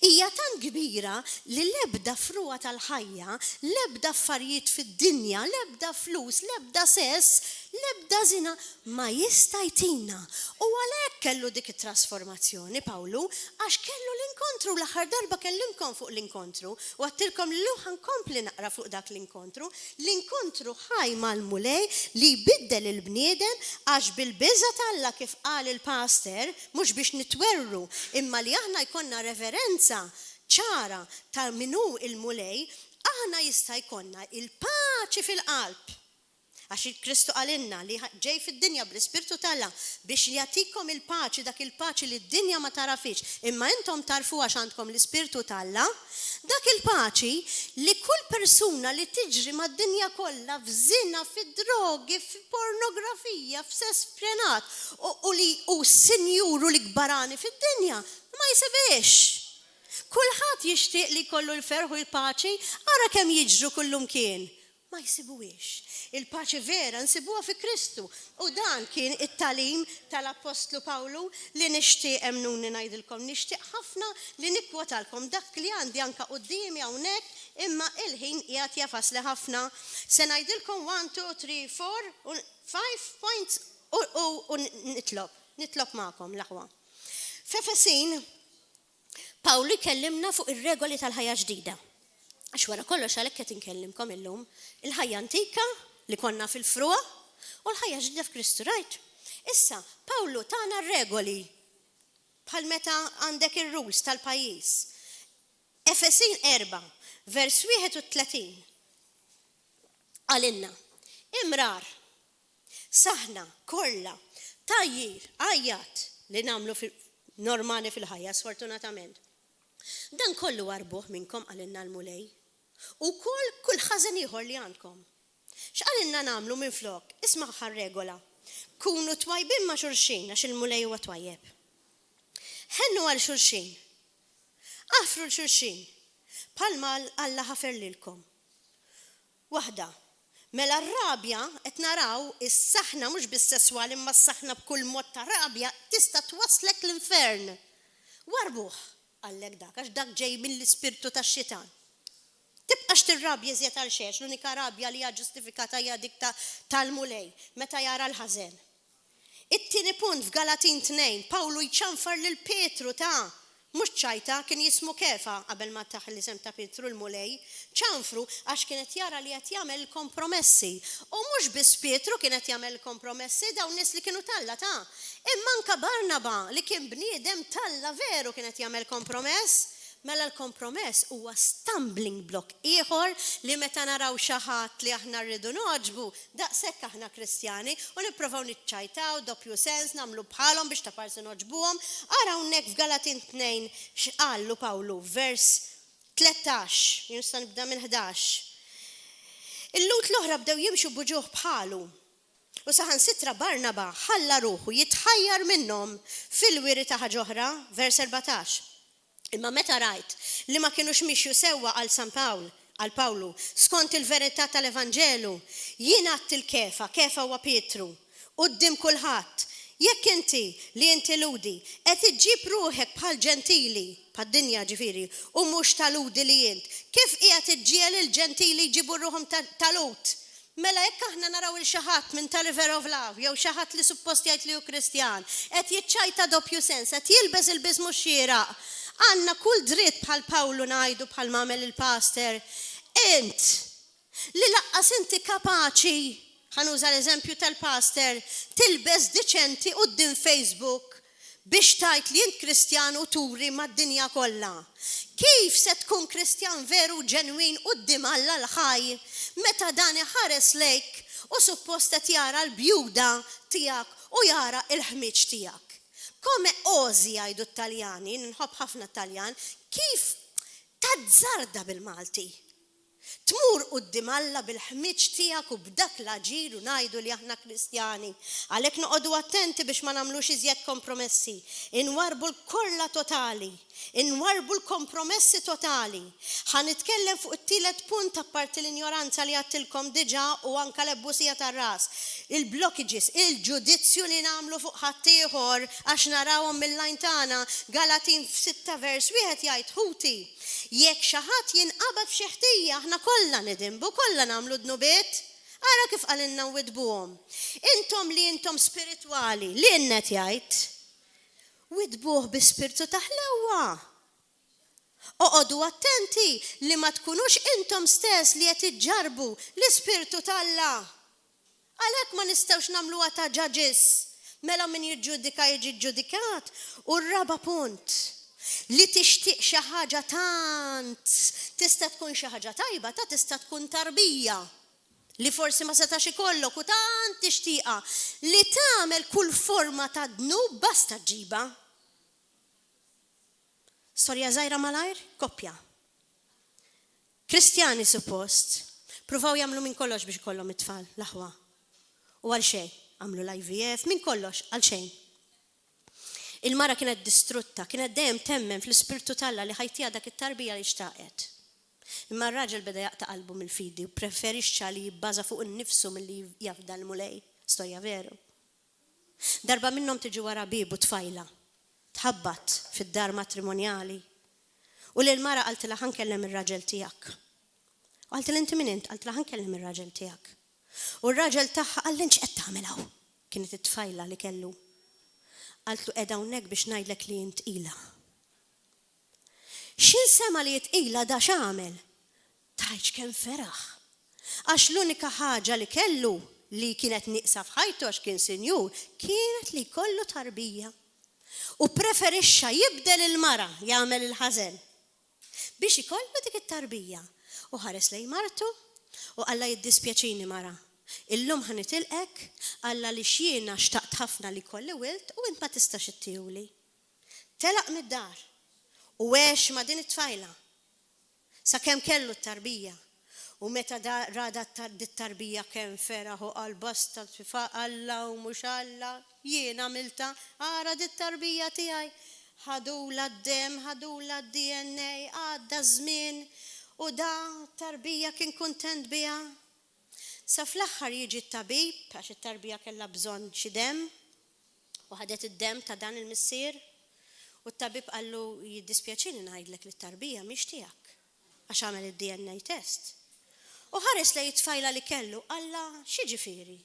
hija tant kbira li l-ebda fruwa tal-ħajja, l-ebda affarijiet fid-dinja, l-ebda flus, l-ebda sess, l-ebda zina ma jista' jtina. U għalhekk kellu dik it-trasformazzjoni Pawlu għax kellu l-inkontru l-aħħar darba kellimkom fuq l-inkontru u għattilkom li ħankompli naqra fuq dak l-inkontru. L-inkontru ħaj mal-mulej li jbiddel il-bniedem għax bil-biża talla kif qal il-pastor mhux biex nitwerru imma li aħna jkollna reverenza ċara ta' minu il-mulej, aħna jista' jkollna il-paċi fil-qalb. Għax Kristu għalinna li ġej fid-dinja bl-Ispirtu talla biex jagħtikom il-paċi, dak il-paċi li d-dinja ma tarafix, imma intom tarfu għax għandkom l-Ispirtu talla, dak il-paċi li kull persuna li tiġri mad-dinja kollha f'żina, fid-drogi, f'pornografija, f'sess frenat u sinjuru li kbarani fid-dinja ma jsibiex. Kulħadd jixtieq li jkollu l-ferħu l-paċi, ara kemm jiġru kullum kien. Ma jsibuwiex. Il-paċi vera nsibuha fi Kristu. U dan kien it-talim tal-Apostlu Pawlu li nixtieq emnuni ngħidilkom, nixtieq ħafna li nikkwotalkom dak li għandi anke qudiemi hawnhekk imma il-ħin qiegħed jafasli ħafna. Se ngħidilkom 1, 2, 3, 4 5 points u nitlob magħkom l-aħwa. F'Efesin Pawlu kellimna fuq ir-regoli tal-ħajja ġdida. Għax wara kollox għalhekk qed inkellimkom illum il-ħajja antika li konna fil-fruwa u l-ħajja ġdida f'Kristu, rajt? Issa, Pawlu tagħna regoli bħal meta għandek ir-rules tal-pajjiż. Efesin 4, vers 31. Għalinna, imrar, saħna, kolla, tajjir, ajjat, li nagħmlu normali fil-ħajja, sfortunatament. Dan kollu warbuh minnkom għalinna l-mulej. U kull ħażen ieħor li għandkom. X'qalinna nagħmlu minn flok? Isma' ħar-regola. Kunu twajbin ma' xulxin għax il-mulej huwa twajjeb. Ħennu għal xulxin. Afru l-xulxin. Palma Alla ħafer lilkom. Waħda. Mela r-rabja qed naraw is-saħna mhux bis-sesswal imma s-saħna b'kull mod ta' rabja tista' twaslek l-infern. Warbuh għallek dak għax dak ġej mill-ispirtu tax-xitan. Tibqax tirrabja iżjed għal xejn, l-unika rabja li hija ġustifikata hija dik tal-mulej meta jara l-ħażen. It-tieni punt f'Galatin 2, Pawlu jċanfar lil Petru mhux ċajta kien jismu Kefa qabel ma taħ l-isem ta' Petru l-mulej, ċanfru għax kienet jara li qed jagħmel kompromessi. U mhux biss Petru kienet jagħmel kompromessi dawn nies li kienu talla Imma anke Barnaba li kien bniedem talla veru kienet jagħmel kompromess. Mela l-kompromess huwa stumbling block ieħor li meta naraw xi ħadd li aħna rridu noġbu, daqshekk aħna Kristjani u nippruvaw niċċajtaw doppju sens nagħmlu bħalhom biex ta' parsi noġbuhom. Ara hawnhekk f'Galatin 2 x'qallu Pawlu vers 13, nista' nibda minn 11. Il-lut l-oħra bdew jimxu b'uġuħ bħalu. U saħansitra Barnaba ħalla ruħu jitħajjar minnhom fil-wiri ta' ħaġa oħra, vers 14. Imma meta rajt li ma kienux mixju sewwa għal Pawlu, skont il-verità tal-Evanġelu, jien għadt Kefa huwa Petru, quddiem kulħadd, jekk inti li inti ludi, qed iġġib ruħek bħal ġentili, bħad-dinja ġifieri, u mhux tal-ludi li int, kif qiegħed iġġiel il-ġentili jġibu ruħhom tal-ut? Mela jekk aħna naraw il xi ħadd minn tal-River of Love jew xi ħadd li suppost jgħid li hu Kristjan, qed jiċċajta doppju sens, qed jilbes il-biż mhux xieraq. Għandna kull dritt bħal Pawlu ngħidu bħal m'għamel il-pastor. Int li laqqas inti kapaċi, ħanuża l-eżempju tal-pastor, tilbes diċenti quddiem Facebook biex tajt li int Kristjan u turi mad-dinja kollha. Kif se tkun Kristjan veru ġenwin quddiem Alla l-ħaj meta dan iħares lejk u suppost qed jara l-bjuda tiegħek u jara l-ħmiġ tiegħek? Come osi jgħidu t-Taljani, nħobb ħafna Taljan, kif tazzarda bil-Malti? Tmur quddiem Alla bil-ħmiġ tiegħek u b'dak l-aġir u ngħidu li aħna Kristjani. Għalhekk noqogħdu attenti biex ma nagħmlux iżjed kompromessi. Inwarbu l-korla totali, inwarbu l-kompromessi totali. Ħanitkellem fuq it-tielet punt apparti l-injoranza li għattilkom diġà u anke l-ebbusija tar-ras. Il-blockages, il-ġudizzju li nagħmlu fuq ħadd ieħor għax narawhom mill-lajn tagħna, Galatin 6 vers 1 jgħid ħuti. Jekk xi ħadd jinqabad f'xi ħtija aħna kollha nidimbu, kollha nagħmlu dnubiet. Ara kif qalilna widbuhom. Intom li intom spiritwali, li innet jgħid. Widbuh bi spiritu ta' ħlewwa. Oqgħodu attenti li ma tkunux intom stess li qed iġġarbu l-ispirtu tal-Alla. Għalhekk ma nistgħux nagħmluha ta' judges. Mela min jiġġudika jiġi ġġudikat. U r-raba' punt. Li tixtieq xi ħaġa tant tista' tkun xi ħaġa tajba ta' tista' tkun tarbija li forsi ma setax ikollok u tant tixtieqha li tagħmel kull forma ta' dnub basta ġiba. Storja żgħira malajr, koppja. Kristjani suppost pruvaw jagħmlu minn kollox biex ikollhom it-tfal l-aħwa. U għal xejn għamlu l-IVF minn kollox għal xejn. Il-mara kienet distrutta, kienet dejjem temmen fl-ispirtu talla li ħajtija dak it-tarbija li xtaqet. Imma r-raġel beda jaqta' qalbu mill-fidi u preferixxa li jibbaża fuq innifsu milli jafda l-mulej. Storja veru. Darba minnhom tiġi wara bibu tfajla, tħabbat fid-dar matrimonjali. U l-mara qaltilha ħankellem ir-raġel tiegħek. U qaltilha inti min int? Qaltilha ħankellem ir-raġel tiegħek. U r-raġel tagħha qal x'qed tagħmel hawn? Kienet it-tfajla li kellu. Qaltlu qiegħda hawnhekk biex ngħidlek li int ila. X'insema li jitqila da x'għamel? Tajġ kemm feraħ. Għax l-unika ħaġa li kellu li kienet nieqsa f'ħajtu għax kien sinjur, kienet li jkollu tarbija. U preferixxa jibdel il-mara jagħmel il-ħażen biex ikollu dik it-tarbija. U ħares lejn martu u qalla jiddispjaċini mara. illum ħanitilqek Alla li xjiena xtaqt ħafna li kolli wilt u int ma tistax ittihuli. Telaq mid-dar u għex ma din it-tfajla sakemm kellu t-tarbija u meta rada dit-tarbija kemm feraħ u qalbasta tfifa Alla u mhux Alla jiena milta ara dit-tarbija tiegħi ħadula d-dem, ħadula d-DNA, għadda żmien u da tarbija kien kuntent biha. Sa fl-aħħar jiġi t-tabib għax it-tarbija kellha bżonn xi dem u ħadet id-dem ta' dan il-missier u t-tabib qallu jiddispjaċini ngħidlek li t-tarbija mhix tiegħek għax għamel id-DNA test. U ħares lejn it-tfajla li kellu Alla x'jiġifieri?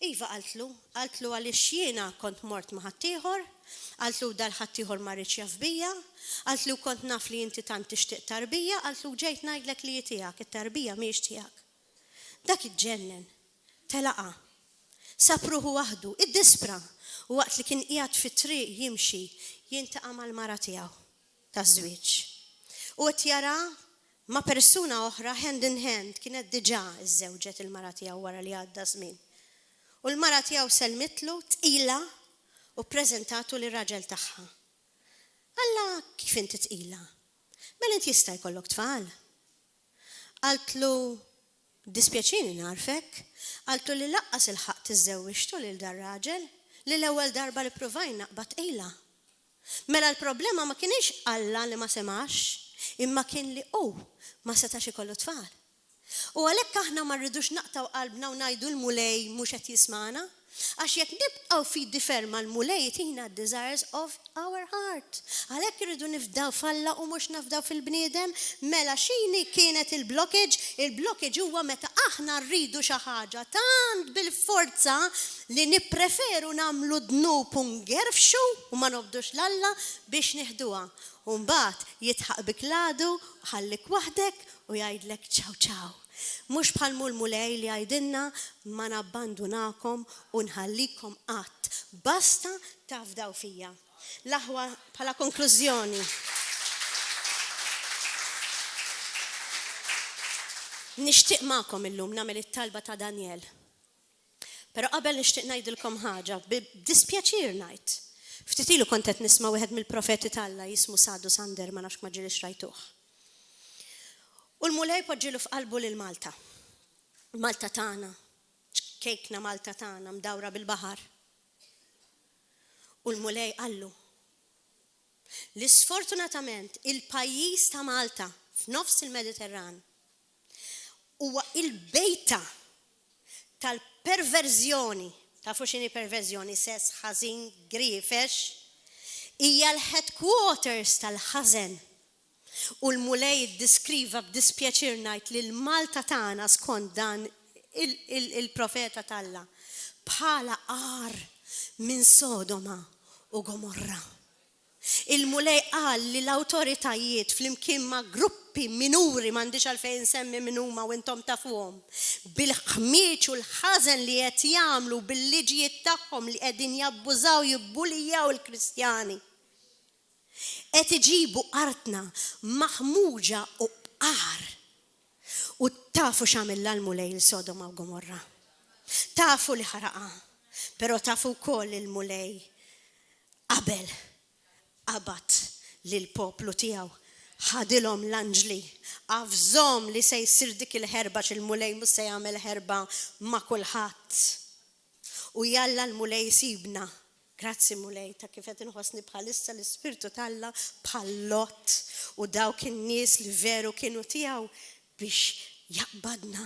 Iva qaltlu għaliex jiena kont mort ma' ħaddieħor, qaltlu dal ħaddieħor ma rridx jaf bija, qaltlu kont naf li inti tant tixtieq tarbija, qaltlu ġejt ngħidlek li tiegħek, it-tarbija mhijiex tiegħek. Dak iġġennen, telaqa, sapruħu waħdu, id-dispra, u waqt li kien qiegħed fit-triq jimxi jintaqa' mal-mara tiegħu taż-żwieġ. U qed jara ma' persuna oħra hand in hand kienet diġà iżżewġet il-mara tiegħu wara li għadda żmien. U l-mara tiegħu selmitlu tqila u ppreżentatu lir-raġel tagħha. Alla kif inti tqila? Mela int jista' jkollok tfal. Qaltlu dispjaċini narfek, qaltu li laqqas il-ħaq tiżżewwixtu lil dar raġel li l-ewwel darba li provajna naqbad qilha. Mela l-problema ma kienx Alla li ma semax, imma kien li ma setax ikollu tfal. U għalhekk aħna ma rridux naqtaw qalbna u ngħidu l-mulej mhux qed jismana, għax jekk nibqgħu fid-ferma l-mulej tina desires of our heart. Għalhekk irridu nifdaw f'Alla u mhux nafdaw fil-bniedem, mela x'inhi kienet il-blockage? Il-blockage huwa meta aħna rridu xi ħaġa tant bil-forza li nippreferu nagħmlu dnub u ngerfxu u ma nobdux l-Alla biex nieħduha. U mbagħad jitħaq bik ladu, ħallik waħdek u jgħidlek ċaw ċaw. Mhux bħal mulej li jgħidilna ma nabbandunakom u nħallikom qatt. Basta tafdaw fija. L-aħwa bħala konklużjoni. Nixtieq magħkom illum nagħmel it-talba ta' Daniel. Però qabel nixtieq ngħidilkom ħaġa, b'dispjaċir ngħid. Ftit ilu kont qed nisma' wieħed mill-profeti tal-Alla jismu Sadu Sander ma nafx ma ġielix rajtuh. U l-mulej poġġilu f'qalbu lil Malta. Malta tagħna, kejkna Malta tagħna mdawra bil-baħar. U l-mulej qallu li sfortunatament il-pajjiż ta' Malta f'nofs il-Mediterran huwa il-bejta tal-perverżjoni, tafu x'inhi perverżjoni, sess ħażin griefex, hija l-headquarters tal-ħażen. U l-mulej diskriva b'dispjaċir ngħid li l-Malta tagħna skont dan il-profeta tal-Alla bħala qar minn Sodoma u Gomorra. Il-mulej qal li l-awtoritajiet flimkien ma' gruppi minuri m'għandix għalfejn semmi min huma u intom tafuhom bil-ħmieċ u l-ħażen li qed jagħmlu bil-liġijiet tagħhom li qegħdin jabbużaw jibbulijaw il-Kristjani. Qed iġibu qartna maħmuġa u bqar. U tafu x'għamilha l-mulej l-Sodoma u Gomorra. Tafu li ħaraqa, però tafu wkoll il-mulej qabel qabad lil poplu tiegħu ħadilhom l-anġli għafżhom li se jsir dik il-ħerba x'il-mulej mhux se jagħmel ħerba ma' kulħadd. U jalla l-mulej sibna. Grazzi mulej ta' kif qed inħossni bħalissa l-Ispirtu tal-Alla bħal-Lot u dawk in-nies li veru kienu tiegħu biex jaqbadna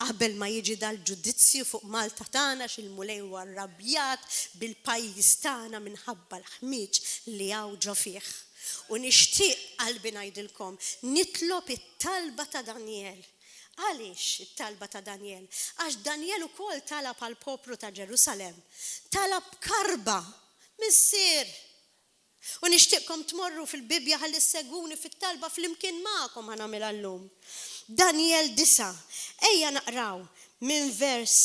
qabel ma jiġi dal-ġudizzju fuq Malta tagħna x'il-mulej huwa rrabjat bil-pajjiż tagħna minħabba l-ħmieġ li hawn ġo fih. U nixtieq qalbi ngħidilkom nitlob it-talba ta' Daniel. Għaliex it-talba ta' Daniel? Għax Daniel ukoll talab għal poplu ta' Ġerusalem. Talab karba missier. U nixtieqkom tmorru fil-Bibja ħalli seguni fit-talba fl-imkien magħkom ħanamilha llum. Daniel 9. Ejja naqraw minn vers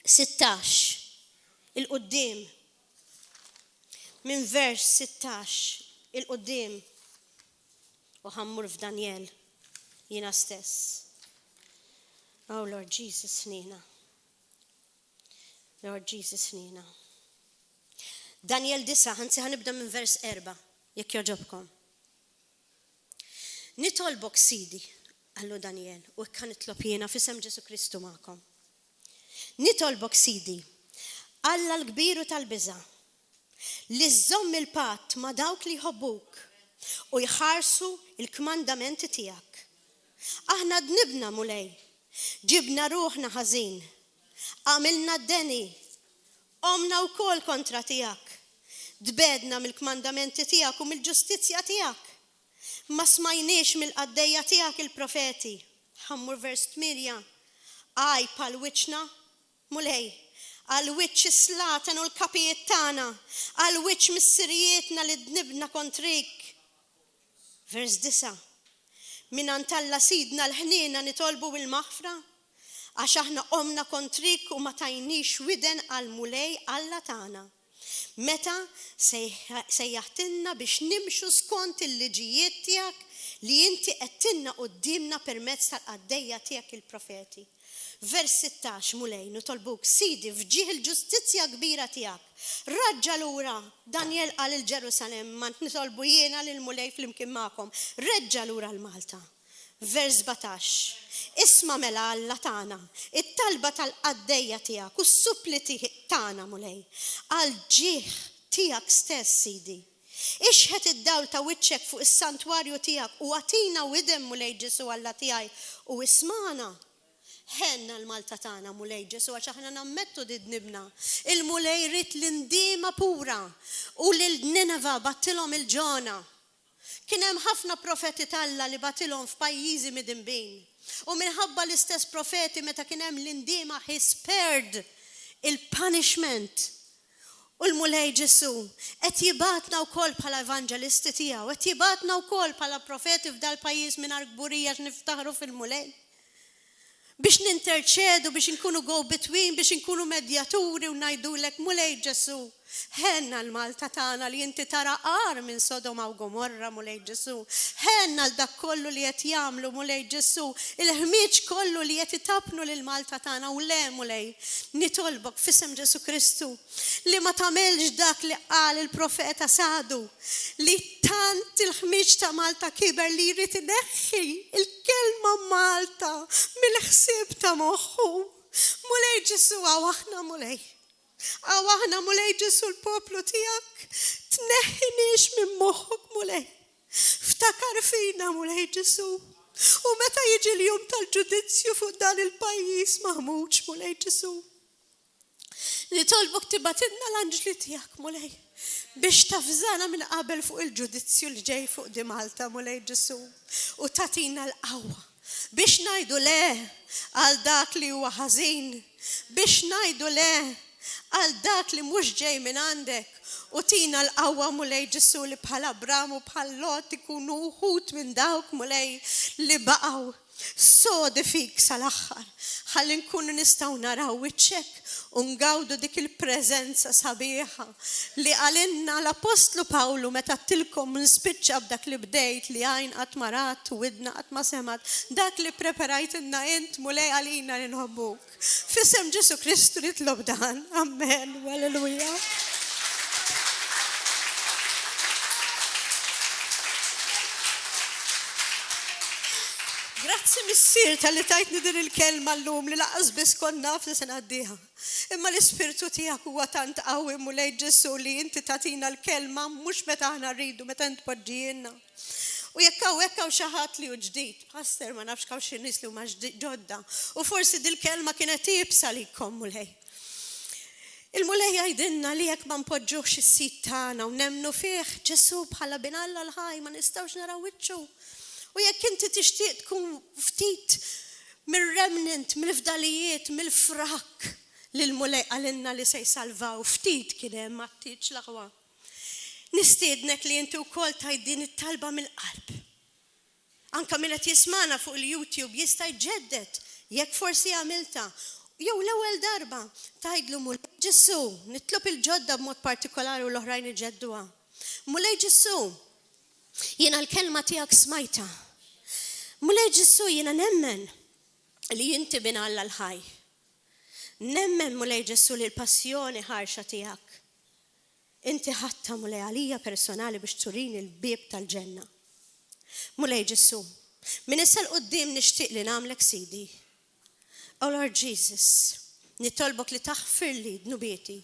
16 il-qudiem. Minn vers 16 il-qudiem. U ħammur f'Daniel jiena stess. Oh Lord Jesus, nina. Lord Jesus nina. Daniel 9, ħansi ħanibda minn vers 4, jekk joġobkom. Nitolbok Sidi, għallu Daniel, u kan nitlob jiena fisem Ġesu Kristu magħkom. Nitolbok Sidi, Alla l-kbiru tal-biża, li żomm il-patt ma' dawk li jħobbuk u jħarsu il-kmandamenti tiegħek. Aħna dnibna mulej, ġibna ruħna ħażin, għamilna d-deni, omna wkoll kontra tiegħek. Dbedna mill-kmandamenti tiegħek u mill-ġustizzja tiegħek. Ma smajniex mill-qaddejja tiegħek il-profeti. Ħammur vers 8. Aj pal-wiċċna mulej, għal-wiċċ slaten u l-kapijiet tagħna, għal-wiċċ mis-sirijietna li dnibna kontrik. Vers 9. Minant Alla sidna l-ħniena nitolbu bil-maħfra, għax aħna omna kontrik u ma tajniex widen għal-mulej Alla tagħna. Meta sejjaħtinna biex nimxu skont il-liġijiet tiegħek li inti qedtinna qudiemna permezz tal-qaddejja tiegħek il-profeti. Vers 16 mulej nitolbuk Sidi fġieħ il-ġustizzja kbira tiegħek. Raġġa lura, Daniel qal il-Ġerusalem, ma nitolbu jiena lil mulej flimkien magħkom. Reġġa lura l-Malta. Vers 17. Isma' mela Alla tagħna, it-talba tal-qaddejja tiegħek u s-suppli tagħna mulej. Għal ġieħ tiegħek stess Sidi. Ixħet id-dawl ta' wiċċek fuq is-santwarju tiegħek u għatina widem mulej Ġesu Alla tiegħi u ismana. Ħenna l-Malta tagħna mulej Ġesu għax aħna nammettu didnibna. Il-mulej rid l-indiema pura u lil Nineva battilhom il-ġona. Kien hemm ħafna profeti talla li batilhom f'pajjiżi midinbin. U minħabba l-istess profeti meta kien hemm l-indiema he spared il-punishment. U l-mulej Ġesu qed jibatna wkoll bħala evanġelisti tiegħu, qed jibatna wkoll bħala profeti f'dal pajjiż mingħajr gburija niftaħru fil-mulej. Biex ninterċedu, biex nkunu go between, biex nkunu medjaturi u ngħidulek mulej Ġesu. Ħenna l-Malta tagħna li inti tara qar minn Sodoma u Gomorra mulej Ġesu. Ħenna l-dak kollu li qed jagħmlu mulej Ġesu. Il-ħmieġ kollu li qed itapnu lil Malta tagħna u le mulej. Nitolbok f'isem Ġesu Kristu li ma tagħmelx dak li qal il-profeta Sadu li tant il-ħmieġ ta' Malta kiber li jrid ineħħi il-kelma Malta mill-ħsieb ta' moħħu. Mulej Ġesu aħna mulej. Aħna mulej Ġesu l-poplu tiegħek tneħħinix minn moħħok mulej. Ftakar fina mulej Ġesu. U meta jiġi l-jum tal-ġudizzju fuq dan il-pajjiż maħmuġ mulej Ġesu. Nitolbok tibatilna l-anġli tiegħek mulej biex tafżana minn qabel fuq il-ġudizzju li ġej fuq di Malta mulej Ġesu. U tatina l-qawwa biex ngħidu le għal dak li huwa ħażin, biex ngħidu le għal dak li mhux ġej minn għandek u tina l-qawwa mulej Ġesu li bħal Abram u bħal Lot ikunu uħud minn dawk mulej li baqgħu sodi fik sal-aħħar ħalli nkunu nistgħu naraw wiċċek u ngawdu dik il-preżenza sabiħa li għalinna l-Apostlu Pawlu meta tilkom nispiċċa b'dak li bdejt li għajn qatt ma rat u widna qatt ma semat dak li preparajtilna int mulej għalina li nħobbuk. F'isem Ġesu Kristu nitlob dan. Amen. Halleluja. Grazzi missier tal-li tajtni din il-kelma l-lum li laqas biss konna naf li se ngħaddiha. Imma l-Ispirtu tiegħek huwa tant qawwi mulej Ġesu li inti tatina l-kelma mhux meta aħna rridu meta int poġġijinna. U jekk hawn xi ħadd li hu ġdid, pastor ma nafx hawn xi nies li huma ġodda. U forsi dil-kelma kienet tibsa likom mulej. Il-mulej jgħidilna li jekk ma npoġġux is-sit tagħna u nemmnu fih Ġesu bħala bin Alla l-ħaj ma nistgħux naraw wiċċu. U jekk inti tixtieq tkun ftit mir-remnant, mill-fdalijiet, mill-frak li l-mulej għalinna li se jsalvaw ftit kien hemm ma titx l-aħwa. Nistiednek li inti wkoll tgħid it-talba mill-qalb. Anke min qed jismana fuq il-YouTube jista' jġeddet jekk forsi għamilta. Jew l-ewwel darba tgħidlu mulej Ġesu, nitlob il-ġodda b'mod partikolari u l-oħrajn iġedduha. Mulej Ġesu, jiena l-kelma tiegħek smajta. Mulej Ġesu jiena nemmen li inti bin Alla l-ħaj. Nemmen mulej Ġesu li l-passjoni ħarxa tiegħek. Inti ħatta mulej għalija personali biex turini l-bib tal-ġenna. Mulej Ġesu, min issa l-qoddim nixtieq li nagħmlek sidi. Oh Lord Jesus, nitolbok li taħfir li dnubieti.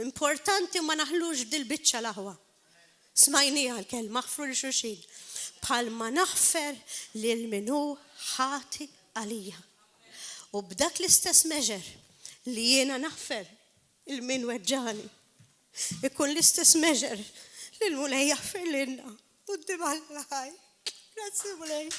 Importanti ma naħlux dil-biċċa l-aħwa. Smajnija l-kelma, ħfru li xulxin. Bħal ma naħfer li l-minu ħati għalija. U b'dak l-istess meġer li jiena naħfer il-min weġġani. Ikun l-istess meġer li l-mulej jaħfer l-inna. U d-dibal l-ħaj. Grazie mulej.